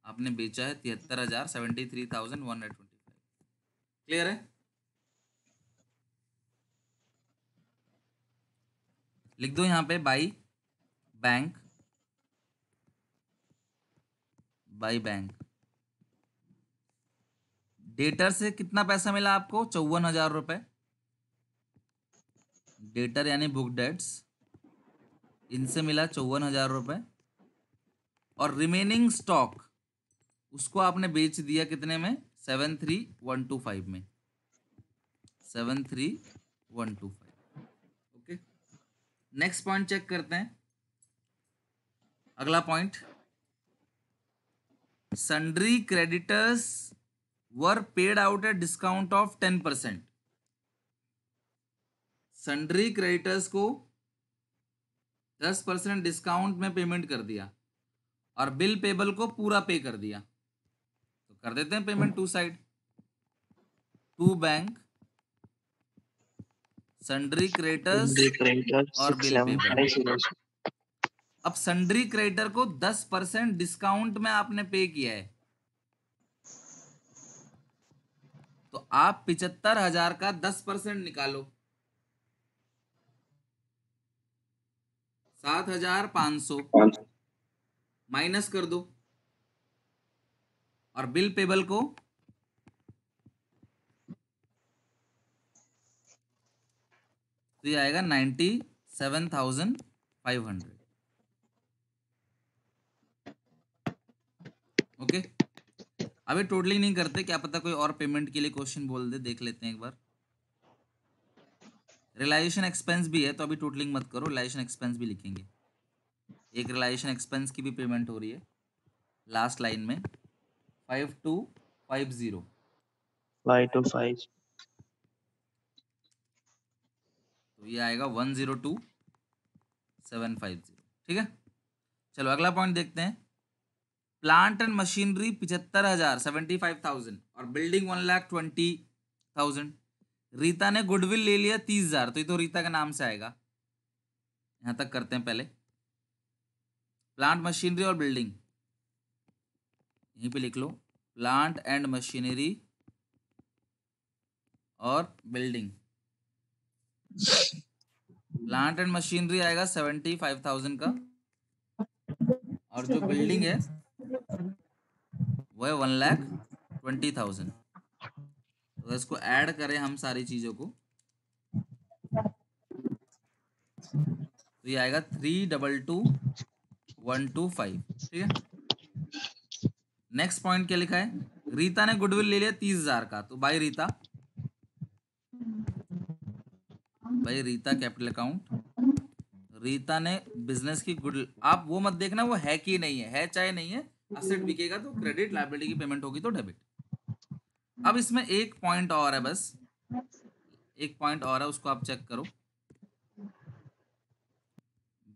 आपने बेचा है 73,000, 73,125। क्लियर है? लिख दो यहाँ पे by bank, by bank. Debtor से कितना पैसा मिला आपको? 54,000 रुपए। डेटर यानी बुक डेट्स, इनसे मिला 54,000 रुपए, और रिमेनिंग स्टॉक उसको आपने बेच दिया कितने में? 73,125 में, 73,125। ओके, नेक्स्ट पॉइंट चेक करते हैं। अगला point, sundry creditors were paid out at discount of 10%। Sundry creditors को 10% डिस्काउंट में पेमेंट कर दिया और बिल पेबल को पूरा पे कर दिया। तो कर देते हैं payment to side, to bank, sundry creditors और बिल पेबल। अब सन्ड्री क्रेडिटर को 10% डिस्काउंट में आपने पे किया है, तो आप 75,000 का 10% निकालो, 7,500 माइनस कर दो, और बिल पेबल को तो ये आएगा 97,500। ओके, अभी टोटलिंग नहीं करते, क्या पता कोई और पेमेंट के लिए क्वेश्चन बोल दे, देख लेते हैं एक बार। रिलाइजेशन एक्सपेंस भी है, तो अभी टोटलिंग मत करो, रिलाइजेशन एक्सपेंस भी लिखेंगे। एक रिलाइजेशन एक्सपेंस की भी पेमेंट हो रही है लास्ट लाइन में, 5250, 525। तो ये आएगा 102,750। ठीक है, चलो अगला पॉइंट देखते हैं। प्लांट एंड मशीनरी 75,000, 75,000, और बिल्डिंग 1,20,000। रीता ने गुडविल ले लिया 30,000, तो ये तो रीता के नाम से आएगा। यहां तक करते हैं पहले, प्लांट मशीनरी और बिल्डिंग यहीं पे लिख लो, प्लांट एंड मशीनरी और बिल्डिंग। प्लांट एंड मशीनरी आएगा 75,000 का, और जो बिल्डिंग है वो है 1,20,000। तो इसको ऐड करें हम सारी चीजों को, तो ये आएगा 322,125। ठीक है, नेक्स्ट पॉइंट क्या लिखा है, रीता ने गुडविल ले लिया 30,000 का, तो भाई रीता कैपिटल अकाउंट, रीता ने बिजनेस की गुड, आप वो मत देखना वो है कि नहीं है चाहे नहीं है, असेट बिकेगा तो क्रेडिट, लायबिलिटी की पेमेंट होगी तो डेबिट। अब इसमें एक पॉइंट और है, बस एक पॉइंट और है, उसको आप चेक करो।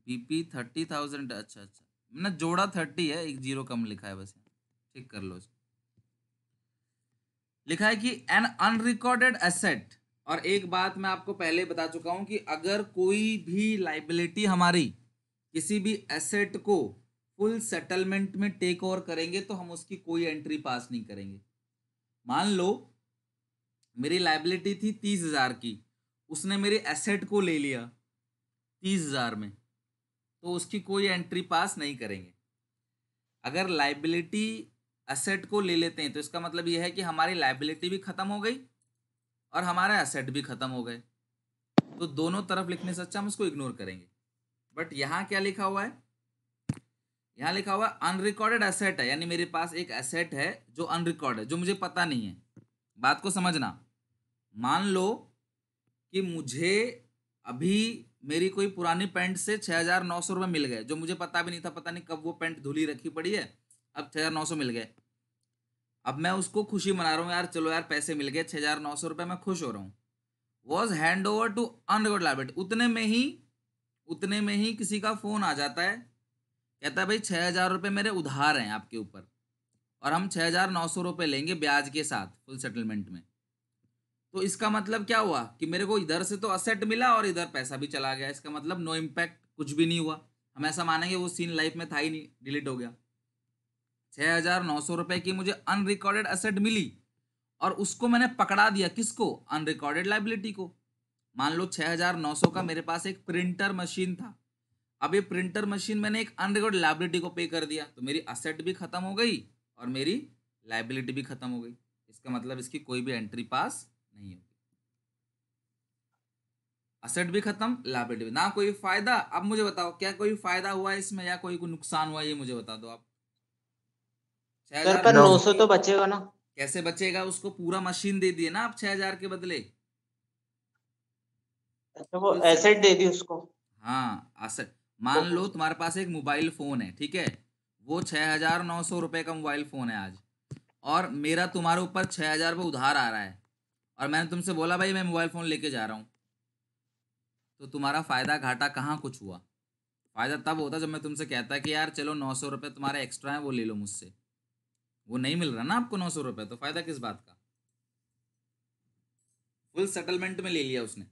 बीपी 30,000, अच्छा मैंने जोड़ा 30 है, एक जीरो कम लिखा है बस, ठीक कर लो इसको। लिखा है कि एन अनरिकॉर्डेड एसेट, और एक बात मैं आपको पहले बता चुका हूं कि अगर कोई भी लाइबिलिटी हमारी किसी भी एसेट को फुल सेटलमेंट में टेक ओवर करेंगे तो हम उसकी कोई एंट्री पास नहीं करेंगे। मान लो मेरी लाइबिलिटी थी 30,000 की, उसने मेरे एसेट को ले लिया 30,000 में, तो उसकी कोई एंट्री पास नहीं करेंगे। अगर लाइबिलिटी एसेट को ले लेते हैं तो इसका मतलब यह है कि हमारी लाइबिलिटी भी खत्म हो गई और हमारा एसेट भी खत्म हो गए, तो दोनों तरफ लिखने से अच्छा हम इसको इग्नोर करेंगे। बट यहाँ क्या लिखा हुआ है, यहाँ लिखा हुआ है अनरिकॉर्डेड एसेट है, यानी मेरे पास एक एसेट है जो अनरिकॉर्ड है, जो मुझे पता नहीं है। बात को समझना, मान लो कि मुझे अभी मेरी कोई पुरानी पैंट से 6,900 रुपये मिल गए, जो मुझे पता भी नहीं था, पता नहीं कब वो पैंट धुली रखी पड़ी है, अब 6,900 मिल गए। अब मैं उसको खुशी मना रहा हूँ, यार चलो यार पैसे मिल गए 6,900 रुपये, मैं खुश हो रहा हूँ। Was hand over to unrecorded liability, उतने में ही किसी का फोन आ जाता है, कहता है भाई 6,000 रुपये मेरे उधार हैं आपके ऊपर, और हम 6,900 रुपये लेंगे ब्याज के साथ फुल सेटलमेंट में। तो इसका मतलब क्या हुआ कि मेरे को इधर से तो असेट मिला और इधर पैसा भी चला गया, इसका मतलब नो इम्पैक्ट, कुछ भी नहीं हुआ। हम ऐसा मानेंगे वो सीन लाइफ में था ही नहीं, डिलीट हो गया। 6,900 रुपये की मुझे अनरिकॉर्डेड असेट मिली और उसको मैंने पकड़ा दिया, किसको, अनरिकॉर्डेड लाइबिलिटी को। मान लो 6,900 का मेरे पास एक प्रिंटर मशीन था, अब ये प्रिंटर मशीन मैंने एक अनरिकॉर्डेड लाइबिलिटी को पे कर दिया, तो मेरी असेट भी खत्म हो गई और मेरी लाइबिलिटी भी खत्म हो गई। इसका मतलब इसकी कोई भी एंट्री पास नहीं होगी, असेट भी खत्म, लायबिलिटी भी, ना कोई फायदा। अब मुझे बताओ क्या कोई फायदा हुआ है इसमें या कोई नुकसान हुआ, ये मुझे बता दो आप। सर पर 900 तो बचेगा ना? कैसे बचेगा, उसको पूरा मशीन दे दिए ना आप 6,000 के बदले, तो वो एसेट दे दी उसको। हाँ असेट। मान लो तुम्हारे पास एक मोबाइल फोन है, ठीक है, वो 6,900 रुपये का मोबाइल फोन है आज, और मेरा तुम्हारे ऊपर 6,000 रुपये उधार आ रहा है, और मैंने तुमसे बोला भाई मैं मोबाइल फोन लेके जा रहा हूँ, तो तुम्हारा फायदा घाटा कहाँ कुछ हुआ? फायदा तब होता जब मैं तुमसे कहता कि यार चलो 900 रुपये तुम्हारे एक्स्ट्रा है वो ले लो मुझसे, वो नहीं मिल रहा ना आपको 900 रुपये, तो फायदा किस बात का? फुल सेटलमेंट में ले लिया उसने।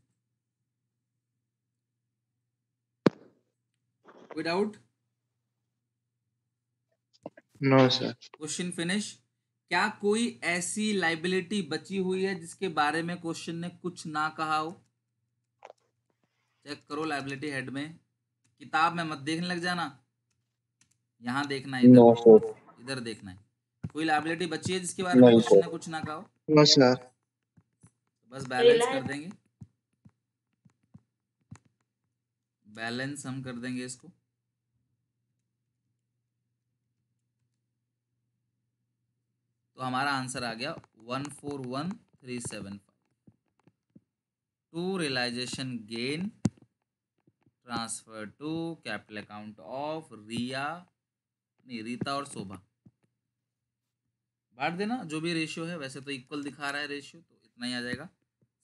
कोई doubt? No sir. Question finish. क्या कोई ऐसी लाइबिलिटी बची हुई है जिसके बारे में क्वेश्चन ने कुछ ना कहा हो? चेक करो लाइबिलिटी हेड में, किताब में मत देखने लग जाना, यहाँ देखना है, इधर देखना है। कोई लाइबिलिटी बची है जिसके बारे में क्वेश्चन ने कुछ ना कहा हो? No sir. बस बैलेंस कर देंगे, बैलेंस हम कर देंगे इसको। तो हमारा आंसर आ गया 141,375। To realisation gain transfer to capital account of Rita और शोभा। बांट देना जो भी रेशियो है, वैसे तो इक्वल दिखा रहा है रेशियो, तो इतना ही आ जाएगा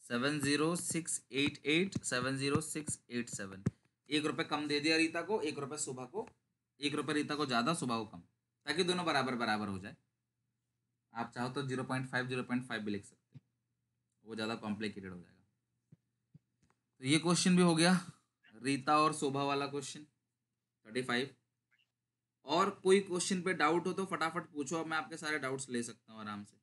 70,688,70687। 1 रुपये कम दे दिया रीता को, 1 रुपये शोभा को, 1 रुपये रीता को ज़्यादा शोभा को कम, ताकि दोनों बराबर बराबर हो जाए। आप चाहो तो 0.5 भी लिख सकते हो, वो ज़्यादा कॉम्प्लिकेटेड हो जाएगा। तो ये क्वेश्चन भी हो गया, रीता और शोभा वाला क्वेश्चन 35। और कोई क्वेश्चन पे डाउट हो तो फटाफट पूछो, अब मैं आपके सारे डाउट्स ले सकता हूँ आराम से।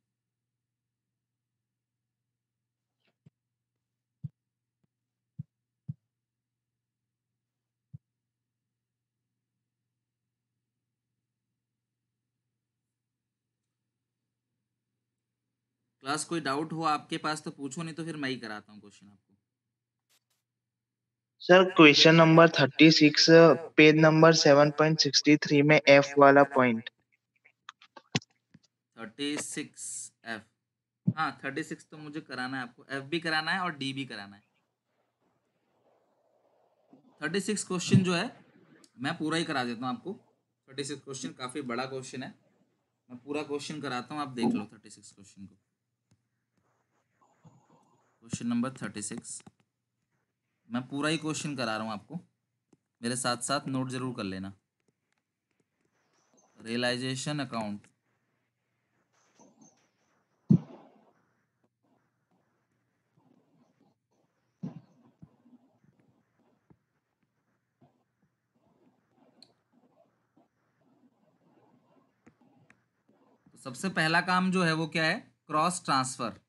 क्लास कोई डाउट हो आपके पास तो पूछो, नहीं तो फिर मैं ही कराता हूँ क्वेश्चन आपको। Sir question number 36 page number 7.63 में एफ वाला पॉइंट। 36F, हाँ 36 तो मुझे कराना है आपको, F भी कराना है और D भी कराना है। 36 क्वेश्चन जो है मैं पूरा ही करा देता हूँ आपको। 36 क्वेश्चन काफ़ी बड़ा क्वेश्चन है, मैं पूरा क्वेश्चन कराता हूँ, आप देख लो 36 क्वेश्चन को। क्वेश्चन नंबर 36 मैं पूरा ही क्वेश्चन करा रहा हूँ आपको, मेरे साथ साथ नोट जरूर कर लेना। रियलाइजेशन अकाउंट, तो सबसे पहला काम जो है वो क्या है, क्रॉस ट्रांसफर।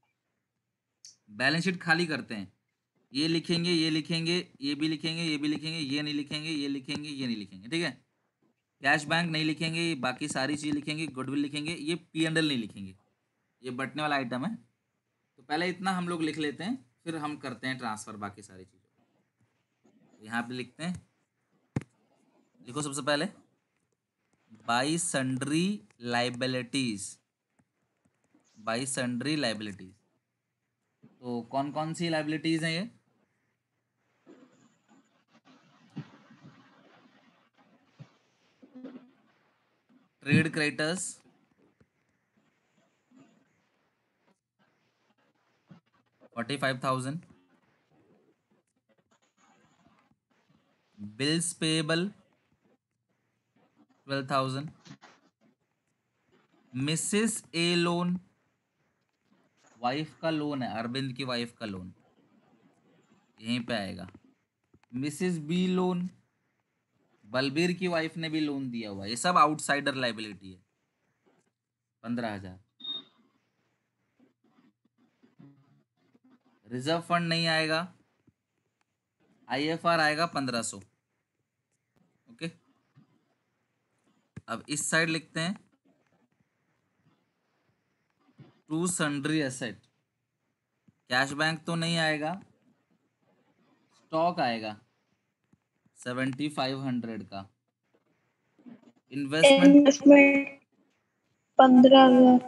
बैलेंस शीट खाली करते हैं, ये लिखेंगे, ये लिखेंगे, ये भी लिखेंगे, ये भी लिखेंगे, ये नहीं लिखेंगे, ये लिखेंगे, ये नहीं लिखेंगे, ठीक है। कैश बैंक नहीं लिखेंगे, बाकी सारी चीज़ लिखेंगे, गुडविल लिखेंगे, ये P&L नहीं लिखेंगे, ये बटने वाला आइटम है। तो पहले इतना हम लोग लिख लेते हैं, फिर हम करते हैं ट्रांसफर बाकी सारी चीज़ों। यहाँ पे लिखते हैं, लिखो सबसे पहले by sundry liabilities, by sundry liabilities. तो कौन कौन सी लाइबिलिटीज हैं ये, trade creditors, $45,000, bills payable 12,000, Mrs A loan, wife का लोन है, अरविंद की वाइफ का लोन यहीं पे आएगा। मिसेस बी लोन, बलबीर की वाइफ ने भी लोन दिया हुआ है, ये सब आउटसाइडर लाइबिलिटी है, 15,000। रिजर्व फंड नहीं आएगा, IFR आएगा 1500। ओके, अब इस साइड लिखते हैं to sundry asset, cash bank तो नहीं आएगा, स्टॉक आएगा 7,500 का, इन्वेस्टमेंट इन्वेस्टमेंट 15,000,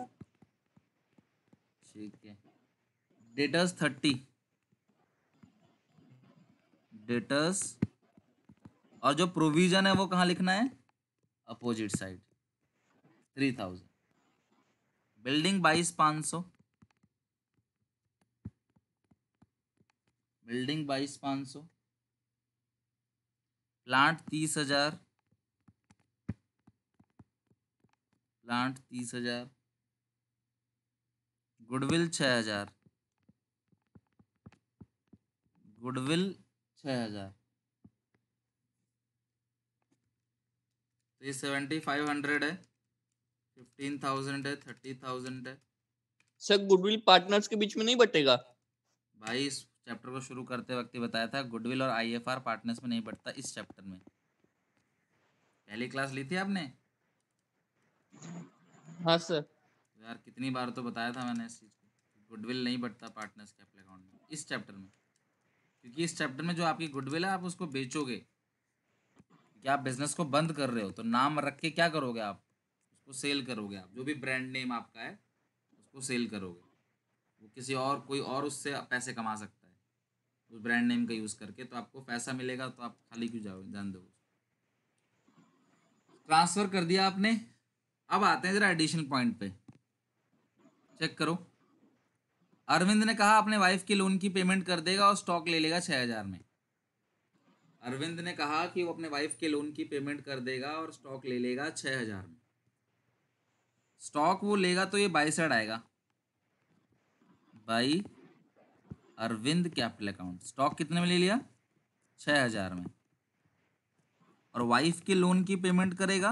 ठीक है, डेटर्स 30, डेटर्स, और जो प्रोविजन है वो कहाँ लिखना है, opposite side 3,000, building 22,500, building 22,500, plant 30,000, plant 30,000, goodwill 6,000, goodwill 6,000। तो ये 7,500 है, 15,000 है, 30,000 है। सर गुडविल पार्टनर्स के बीच में नहीं बटेगा? भाई इस चैप्टर को शुरू करते वक्त ही बताया था, गुडविल और IFR पार्टनर्स में नहीं बटता इस चैप्टर में। पहली क्लास ली थी आपने? हाँ सर। यार कितनी बार तो बताया था मैंने इस चीज़ को, गुडविल नहीं बटता पार्टनर्स कैपिटल अकाउंट में इस चैप्टर में, क्योंकि इस चैप्टर में जो आपकी गुडविल है आप उसको बेचोगे, क्योंकि आप बिजनेस को बंद कर रहे हो, तो नाम रख के क्या करोगे आप, उसको सेल करोगे, आप जो भी ब्रांड नेम आपका है उसको सेल करोगे, वो किसी और कोई और उससे पैसे कमा सकता है उस ब्रांड नेम का यूज़ करके, तो आपको पैसा मिलेगा, तो आप खाली क्यों जाओ, जान दो। ट्रांसफ़र कर दिया आपने, अब आते हैं जरा एडिशनल पॉइंट पे, चेक करो। अरविंद ने कहा अपने वाइफ की लोन की पेमेंट कर देगा और स्टॉक ले लेगा 6,000 में। अरविंद ने कहा कि वो अपने वाइफ के लोन की पेमेंट कर देगा और स्टॉक ले लेगा 6,000 में। स्टॉक वो लेगा तो ये बाई साइड आएगा, by Arvind capital account. Stock कितने में ले लिया, 6,000 में, और वाइफ के लोन की पेमेंट करेगा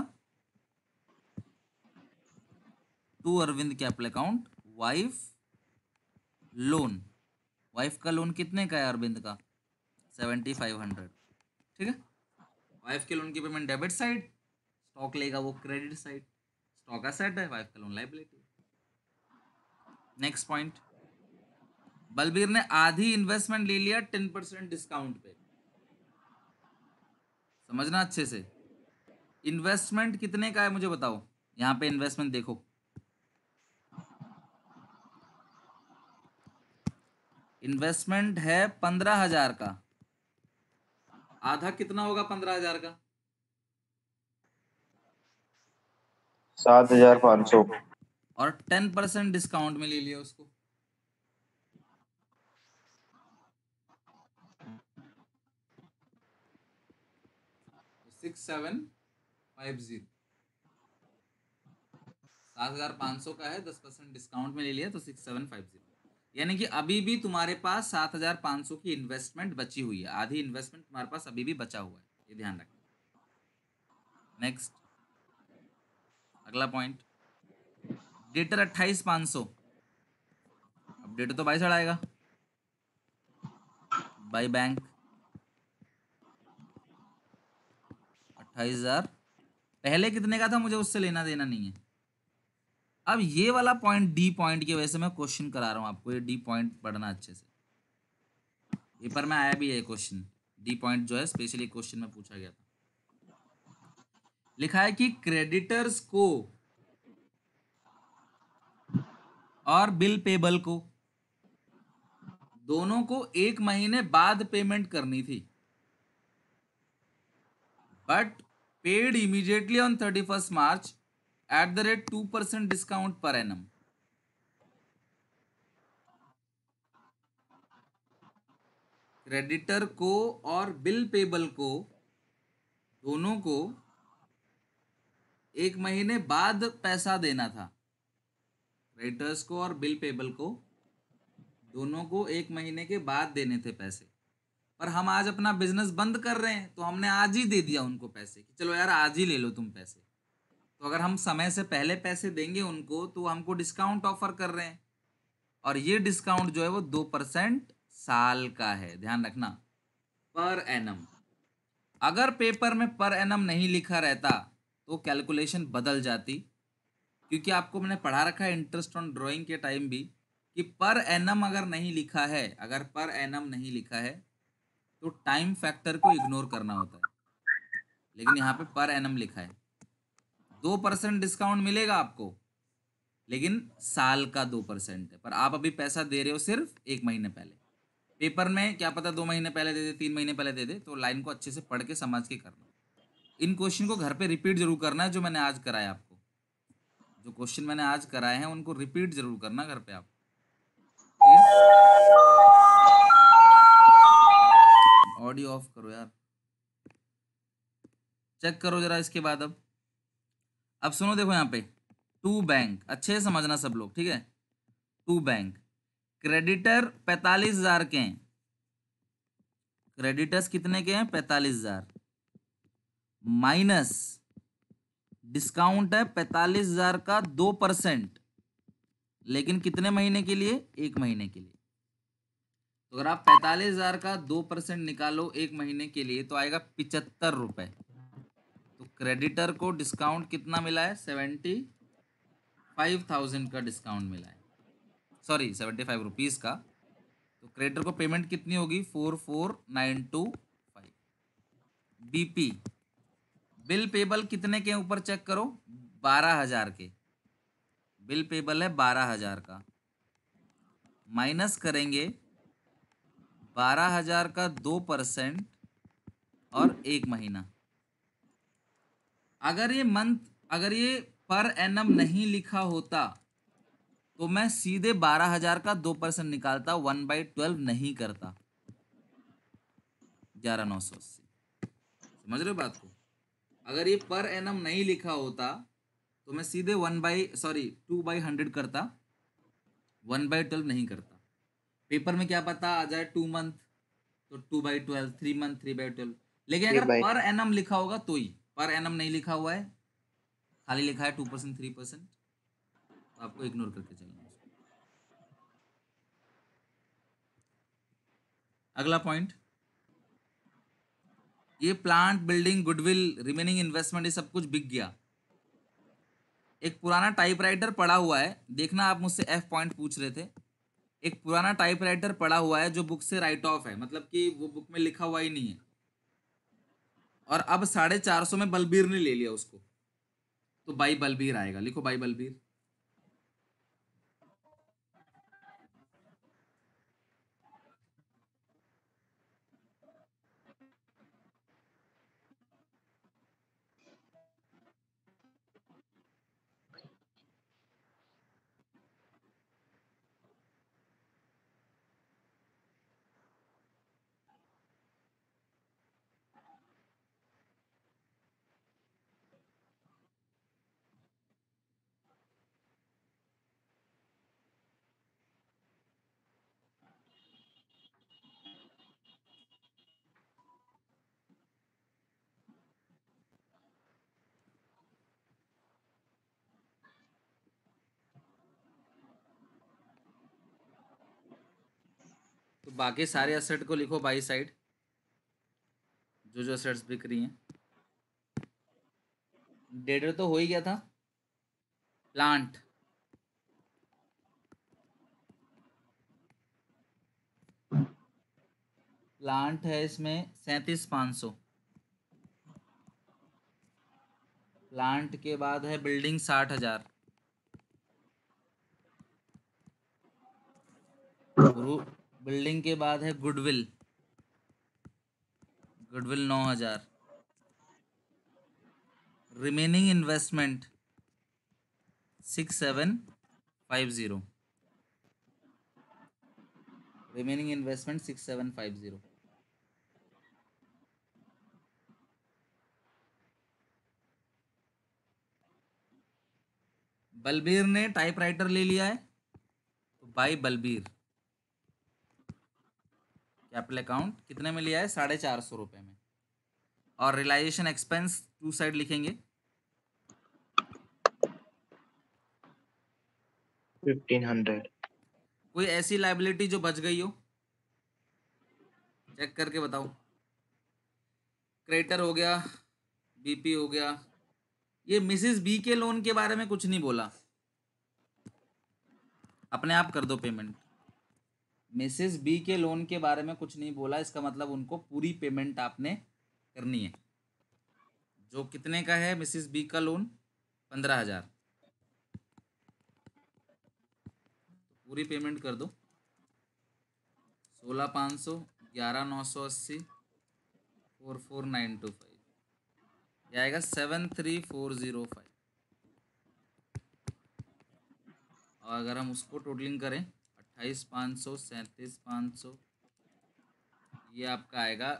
to Arvind capital account, wife loan, wife का लोन कितने का है अरविंद का, 7,500, ठीक है। वाइफ के लोन की पेमेंट डेबिट साइड, स्टॉक लेगा वो क्रेडिट साइड, स्टॉक एसेट है, वाइफ का loan liability. Next point, Balbir ने आधी इन्वेस्टमेंट ले लिया 10% डिस्काउंट पे। समझना अच्छे से, इन्वेस्टमेंट कितने का है मुझे बताओ। यहाँ पे इन्वेस्टमेंट देखो, इन्वेस्टमेंट है 15,000 का, आधा कितना होगा 15,000 का? 7,500। और 10% डिस्काउंट में ले लिया उसको, तो 6,750। 7,500 का है, 10% डिस्काउंट में ले लिया तो 6,750। यानी कि अभी भी तुम्हारे पास 7,500 की इन्वेस्टमेंट बची हुई है, आधी इन्वेस्टमेंट तुम्हारे पास अभी भी बचा हुआ है, ये ध्यान रखना। नेक्स्ट, अगला पॉइंट, डेटर 28,500। अब डेटर तो बाई साइड आएगा, बाई बैंक 28,000। पहले कितने का था मुझे उससे लेना देना नहीं है। अब ये वाला पॉइंट डी पॉइंट की वजह से मैं क्वेश्चन करा रहा हूं आपको, ये डी पॉइंट पढ़ना अच्छे से, पेपर में आया भी है क्वेश्चन। डी पॉइंट जो है स्पेशली क्वेश्चन में पूछा गया था। लिखा है कि क्रेडिटर्स को और बिल पेबल को दोनों को 1 महीने बाद पेमेंट करनी थी, but paid immediately on 31 March at the rate 2% discount per annum. Creditor को और बिल पेबल को दोनों को 1 महीने बाद पैसा देना था। क्रेडिटर्स को और बिल पेबल को दोनों को 1 महीने के बाद देने थे पैसे, पर हम आज अपना बिजनेस बंद कर रहे हैं तो हमने आज ही दे दिया उनको पैसे कि चलो यार आज ही ले लो तुम पैसे। तो अगर हम समय से पहले पैसे देंगे उनको तो हमको डिस्काउंट ऑफर कर रहे हैं, और ये डिस्काउंट जो है वो 2% साल का है, ध्यान रखना, पर एनम। अगर पेपर में पर एनम नहीं लिखा रहता तो कैलकुलेशन बदल जाती, क्योंकि आपको मैंने पढ़ा रखा है इंटरेस्ट ऑन ड्राइंग के टाइम भी कि पर एनम अगर नहीं लिखा है, अगर पर एनम नहीं लिखा है तो टाइम फैक्टर को इग्नोर करना होता है, लेकिन यहाँ पे पर एनम लिखा है। 2% डिस्काउंट मिलेगा आपको, लेकिन साल का 2% है, पर आप अभी पैसा दे रहे हो सिर्फ 1 महीने पहले। पेपर में क्या पता 2 महीने पहले दे दे, 3 महीने पहले दे दे, तो लाइन को अच्छे से पढ़ के समझ के करना। इन क्वेश्चन को घर पे रिपीट जरूर करना है, जो मैंने आज कराया आपको, जो क्वेश्चन मैंने आज कराए हैं उनको रिपीट जरूर करना घर पे आप, ठीक है। ऑडियो ऑफ करो यार, चेक करो जरा इसके बाद। अब सुनो, देखो यहाँ पे 2 बैंक, अच्छे से समझना सब लोग, ठीक है। 2 बैंक, क्रेडिटर 45,000 के हैं, क्रेडिटर्स कितने के हैं 45,000, माइनस डिस्काउंट है 45,000 का 2%, लेकिन कितने महीने के लिए, 1 महीने के लिए। तो अगर आप 45,000 का 2% निकालो 1 महीने के लिए तो आएगा 75 रुपए। तो क्रेडिटर को डिस्काउंट कितना मिला है, 75,000 का डिस्काउंट मिला है, सॉरी 75 रुपीज़ का। तो क्रेडिटर को पेमेंट कितनी होगी, 44,925। बीपी, बिल पेबल कितने के ऊपर चेक करो, 12,000 के, बिल पेबल है 12,000 का, माइनस करेंगे 12,000 का 2% और 1 महीना। अगर ये पर एनम नहीं लिखा होता तो मैं सीधे 12,000 का 2% निकालता, 1/12 नहीं करता, 11,980। समझ रहे हो बात को। अगर ये पर एनम नहीं लिखा होता तो मैं सीधे 2/100 करता, 1/12 नहीं करता। पेपर में क्या पता आ जाए 2 मंथ तो 2/12, 3 मंथ 3/12, लेकिन अगर पर एनम लिखा होगा तो ही। पर एनम नहीं लिखा हुआ है, खाली लिखा है 2% 3%, तो आपको इग्नोर करके चलना है। अगला पॉइंट, ये plant building goodwill remaining investment ये सब कुछ बिक गया, एक पुराना टाइपराइटर पड़ा हुआ है, देखना आप मुझसे एफ पॉइंट पूछ रहे थे। एक पुराना टाइपराइटर पड़ा हुआ है जो बुक से राइट ऑफ है, मतलब कि वो बुक में लिखा हुआ ही नहीं है, और अब 450 में बलबीर ने ले लिया उसको, तो बाई बलबीर आएगा। लिखो बाई बलबीर। तो बाकी सारे असेट को लिखो बाई साइड, जो असेट्स बिक रही हैं। डेटर तो हो ही गया था। प्लांट, प्लांट है इसमें 37,500। प्लांट के बाद है बिल्डिंग 60,000। बिल्डिंग के बाद है goodwill, goodwill 9,000। Remaining investment 6750। Remaining investment 6750। Balbir ने टाइपराइटर ले लिया है, तो बाई बलबीर कैपिटल अकाउंट कितने में लिया है? 450 रुपये में। और रियलाइजेशन एक्सपेंस टू साइड लिखेंगे 1500। कोई ऐसी लाइबिलिटी जो बच गई हो, चेक करके बताओ। क्रेडिटर हो गया, बीपी हो गया। ये मिसेस बी के लोन के बारे में कुछ नहीं बोला, अपने आप कर दो पेमेंट। मिसेस बी के लोन के बारे में कुछ नहीं बोला, इसका मतलब उनको पूरी पेमेंट आपने करनी है। जो कितने का है मिसेस बी का लोन? 15,000। पूरी पेमेंट कर दो। 16,500, 11,980, 44,925, यह आएगा 73,405। और अगर हम उसको टोटलिंग करें 28,500, 37,500, ये आपका आएगा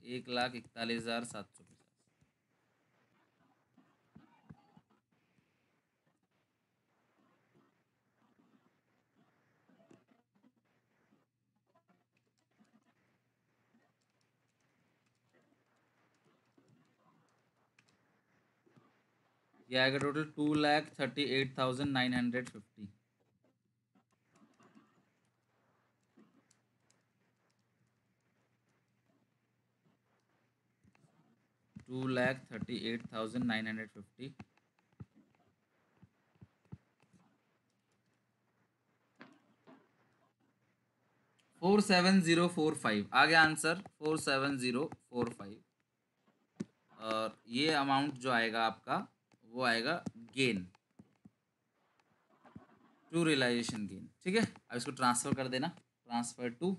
1,41,750। ये आएगा टोटल 2,38,950। 2,38,950। 47045 आ गया आंसर, 47045। और ये अमाउंट जो आएगा आपका वो आएगा गेन, टू रियलाइजेशन गेन। ठीक है, अब इसको ट्रांसफर कर देना, ट्रांसफर टू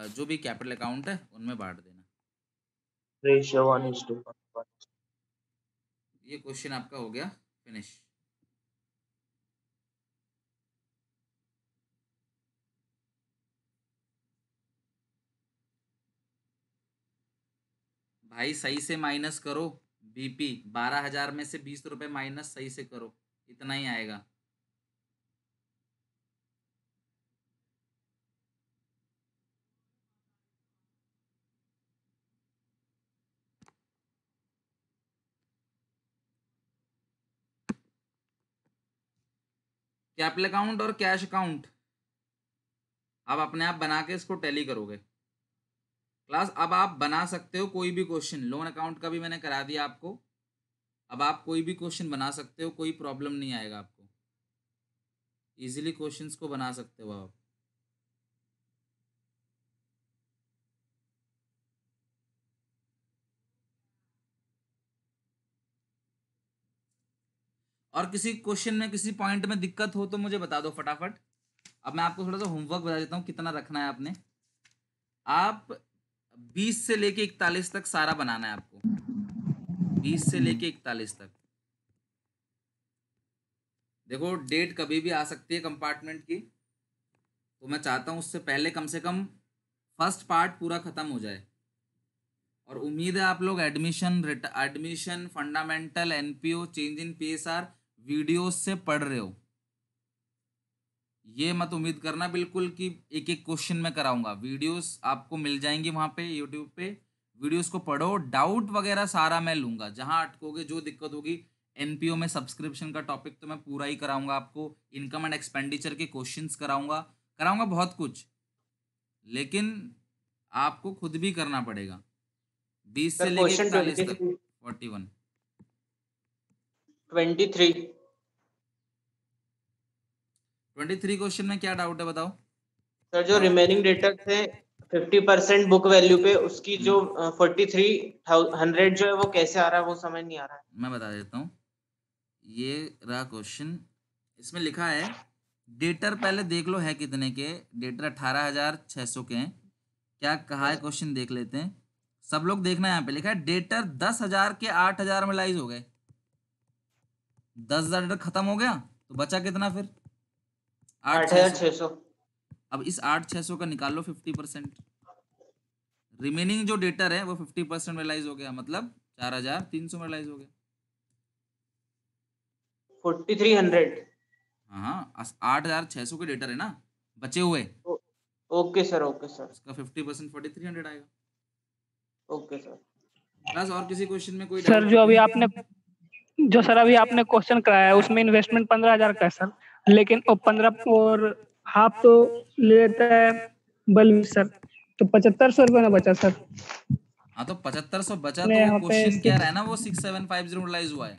जो भी कैपिटल अकाउंट है उनमें बांट देना। रेशियो 1:1। ये क्वेश्चन आपका हो गया फिनिश। भाई सही से माइनस करो, बीपी 12,000 में से 20 रुपये माइनस सही से करो, इतना ही आएगा। कैपिटल अकाउंट और कैश अकाउंट अब अपने आप बना के इसको टैली करोगे। क्लास अब आप बना सकते हो कोई भी क्वेश्चन, लोन अकाउंट का भी मैंने करा दिया आपको। अब आप कोई भी क्वेश्चन बना सकते हो, कोई प्रॉब्लम नहीं आएगा आपको, इजीली क्वेश्चंस को बना सकते हो आप। और किसी क्वेश्चन में किसी पॉइंट में दिक्कत हो तो मुझे बता दो फटाफट। अब मैं आपको थोड़ा सा होमवर्क बता देता हूँ कितना रखना है आपने। आप 20 से लेके 41 तक सारा बनाना है आपको, 20 से लेके 41 तक। देखो डेट कभी भी आ सकती है कंपार्टमेंट की, तो मैं चाहता हूँ उससे पहले कम से कम फर्स्ट पार्ट पूरा खत्म हो जाए। और उम्मीद है आप लोग admission fundamental NPO change in PSR videos से पढ़ रहे हो। ये मत उम्मीद करना बिल्कुल कि एक एक क्वेश्चन में कराऊंगा, वीडियोस आपको मिल जाएंगी वहां पे यूट्यूब पे, वीडियोस को पढ़ो, डाउट वगैरह सारा मैं लूंगा, जहां अटकोगे जो दिक्कत होगी। एनपीओ में सब्सक्रिप्शन का टॉपिक तो मैं पूरा ही कराऊंगा आपको, इनकम एंड एक्सपेंडिचर के क्वेश्चंस कराऊंगा बहुत कुछ, लेकिन आपको खुद भी करना पड़ेगा। 20 से सर लेके क्वेश्चन 41 तक 23 41 23 23 क्वेश्चन में क्या डाउट है बताओ। सर जो रिमेनिंग डेटर थे 50% बुक वैल्यू पे, उसकी जो 4300 जो है वो कैसे आ रहा है, वो समझ नहीं आ रहा है। मैं बता देता हूँ, ये रहा क्वेश्चन। इसमें लिखा है डेटर, पहले देख लो है कितने के डेटर, 18,600 के हैं। क्या कहा है क्वेश्चन देख लेते हैं, सब लोग देखना। यहाँ पे लिखा है डेटर 10,000 के 8,000 में लाइज हो गए। 10,000 डेटर खत्म हो गया तो बचा कितना फिर 8,600। 8600। अब इस 8,600 का निकाल लो 50%, रिमेनिंग जो डेटर है वो 50% में लाइज हो गया, मतलब 4,300 में लाइज हो गया। 4300। हाँ 8,600 के डेटर है ना बचे हुए, ओके सर, ओके सर, उसका 50% 4,300 आएगा। Okay sir. बस और किसी क्वेश्चन में कोई सर डाउट? जो अभी आपने क्वेश्चन कराया है उसमें इन्वेस्टमेंट 15,000 का है सर, लेकिन वो 15 और हाफ तो ले लेता है बल्ब सर, तो 7,500 रुपये ना बचा सर। हाँ तो 7,500 बचा अपने तो वो यहाँ पे क्वेश्चन कह रहा है ना वो 6,750 यूटिलाइज हुआ है,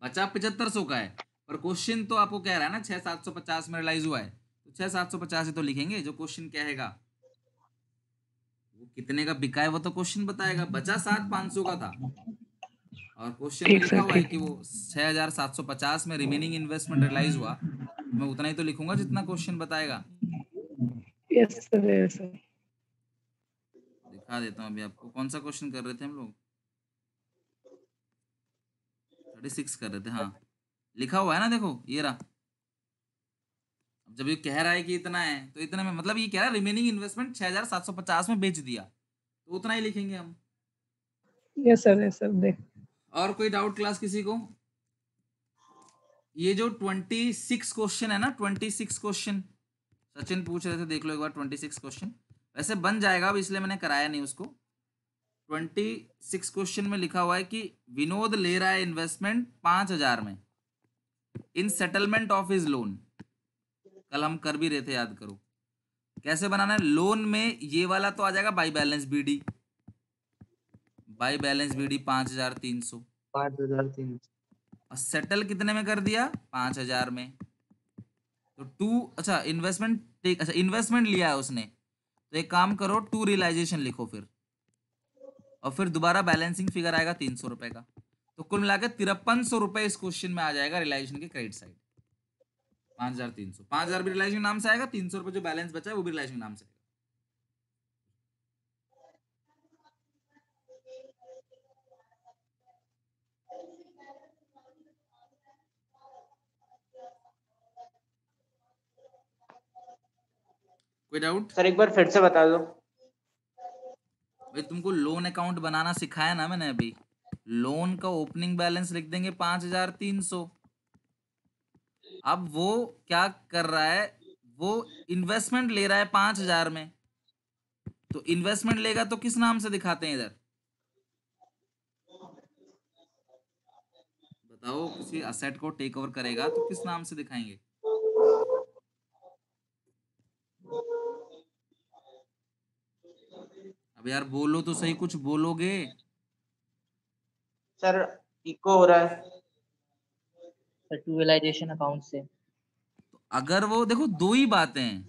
बचा 7,500 का है, पर क्वेश्चन तो आपको कह रहा है ना 6,750 में रिलाइज हुआ है, तो 6,750 ही तो लिखेंगे जो क्वेश्चन कहेगा। वो कितने का बिका है वो तो क्वेश्चन बताएगा, बचा 7,500 का था और क्वेश्चन में ठीक लिखा सर, हुआ है ठीक। कि वो 6,750 में रिमेनिंग इन्वेस्टमेंट रिलाइज हुआ, तो मैं उतना ही तो लिखूंगा जितना क्वेश्चन बताएगा। Yes sir, yes sir. दिखा देता हूँ अभी आपको, कौन सा क्वेश्चन कर रहे थे हम लोग, 36 कर रहे थे। हाँ लिखा हुआ है ना, देखो ये रहा। अब जब ये कह रहा है कि इतना है तो इतने में, मतलब ये कह रहा है रिमेनिंग इन्वेस्टमेंट 6,750 में बेच दिया, तो उतना ही लिखेंगे हम। Yes sir, yes sir. देख और कोई डाउट क्लास किसी को? ये जो 26 क्वेश्चन है ना, 26 क्वेश्चन सचिन पूछ रहे थे, देख लो एक बार 26 क्वेश्चन, वैसे बन जाएगा अब इसलिए मैंने कराया नहीं उसको। 26 क्वेश्चन में लिखा हुआ है कि विनोद ले रहा है इन्वेस्टमेंट 5,000 में इन सेटलमेंट ऑफ हिज लोन। कल हम कर भी रहे थे, याद करो कैसे बनाना है। लोन में ये वाला तो आ जाएगा by balance BD, by balance BD 5,300, 5,300। और सेटल कितने में कर दिया 5,000 में, तो अच्छा इन्वेस्टमेंट लिया है उसने, तो एक काम करो टू रियलाइजेशन लिखो फिर, और फिर दोबारा बैलेंसिंग फिगर आएगा 300 रुपए का, तो कुल मिलाकर 5300 रुपए इस क्वेश्चन में आ जाएगा रियलाइजेशन के क्रेडिट साइड। 5,300, 5,000 भी रियलाइजेशन नाम से आएगा, 300 रुपए जो बैलेंस बचा है वो भी रियलाइजेशन नाम से आएगा। कोई डाउट? सर एक बार फिर से बता दो। भाई तुमको लोन अकाउंट बनाना सिखाया ना मैंने अभी, लोन का ओपनिंग बैलेंस लिख देंगे 5,300। अब वो क्या कर रहा है, वो इन्वेस्टमेंट ले रहा है 5,000 में, तो इन्वेस्टमेंट लेगा तो किस नाम से दिखाते हैं इधर बताओ, किसी असेट को टेक ओवर करेगा तो किस नाम से दिखाएंगे? अब यार बोलो तो सही, कुछ बोलोगे। सर इको हो रहा है। सर टू रियलाइजेशन अकाउंट से। तो अगर वो देखो दो ही बातें हैं,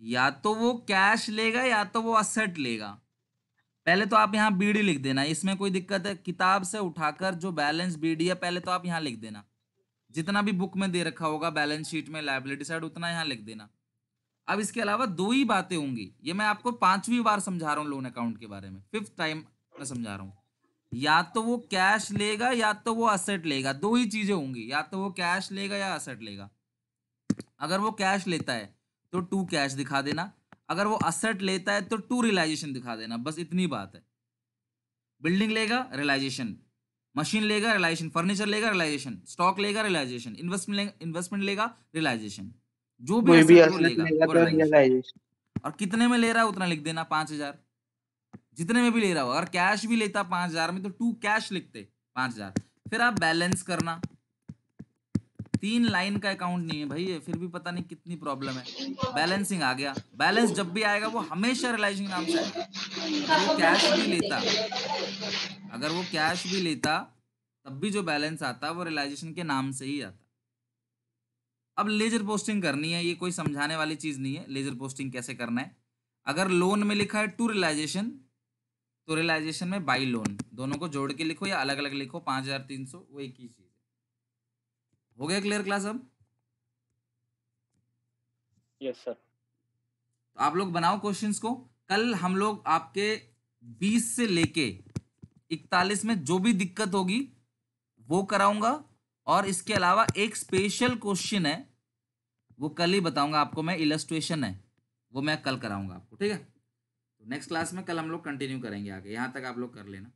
या तो वो कैश लेगा या तो वो असेट लेगा। पहले तो आप यहाँ बीडी लिख देना, इसमें कोई दिक्कत है? किताब से उठाकर जो बैलेंस बीडी है पहले तो आप यहाँ लिख देना, जितना भी बुक में दे रखा होगा बैलेंस शीट में लायबिलिटी साइड उतना यहाँ लिख देना। अब इसके अलावा दो ही बातें होंगी, ये मैं आपको 5वीं बार समझा रहा हूँ लोन अकाउंट के बारे में, 5th टाइम मैं समझा रहा हूँ। या तो वो कैश लेगा या तो वो असेट लेगा, दो ही चीजें होंगी, या तो वो कैश लेगा या असेट लेगा। अगर वो कैश लेता है तो टू कैश दिखा देना, अगर वो असेट लेता है तो टू रियलाइजेशन दिखा देना, बस इतनी बात है। बिल्डिंग लेगा रियलाइजेशन, मशीन लेगा रियलाइजेशन, फर्नीचर लेगा रियलाइजेशन, स्टॉक लेगा रियलाइजेशन, इन्वेस्टमेंट लेगा रियलाइजेशन, जो भी कोई भी asset वो asset लेगा लेगा वो तो रियलाइजेशन। रियलाइजेशन। और कितने में ले रहा है उतना लिख देना, 5,000, जितने में भी ले रहा हो। अगर कैश भी लेता 5,000 में तो टू कैश लिखते 5,000। फिर आप बैलेंस करना, 3 लाइन का अकाउंट नहीं है भाई ये, फिर भी पता नहीं कितनी प्रॉब्लम है। बैलेंसिंग आ गया, बैलेंस जब भी आएगा वो हमेशा रियलाइजिंग नाम से आएगा। अगर वो कैश भी लेता, अगर वो कैश भी लेता तब भी जो बैलेंस आता वो रियलाइजेशन के नाम से ही आता। अब लेजर पोस्टिंग करनी है, ये कोई समझाने वाली चीज नहीं है लेजर पोस्टिंग कैसे करना है। अगर लोन में लिखा है टू रियलाइजेशन तो रियलाइजेशन में बाई लोन, दोनों को जोड़ के लिखो या अलग अलग लिखो, 5,300 वो एक ही चीज है। हो गया क्लियर क्लास? अब यस सर। तो आप लोग बनाओ क्वेश्चंस को। कल हम लोग आपके 20 से लेके 41 में जो भी दिक्कत होगी वो कराऊंगा, और इसके अलावा एक स्पेशल क्वेश्चन है वो कल ही बताऊंगा आपको मैं, इलस्ट्रेशन है वो मैं कल कराऊंगा आपको, ठीक है? तो नेक्स्ट क्लास में कल हम लोग कंटिन्यू करेंगे आगे, यहाँ तक आप लोग कर लेना।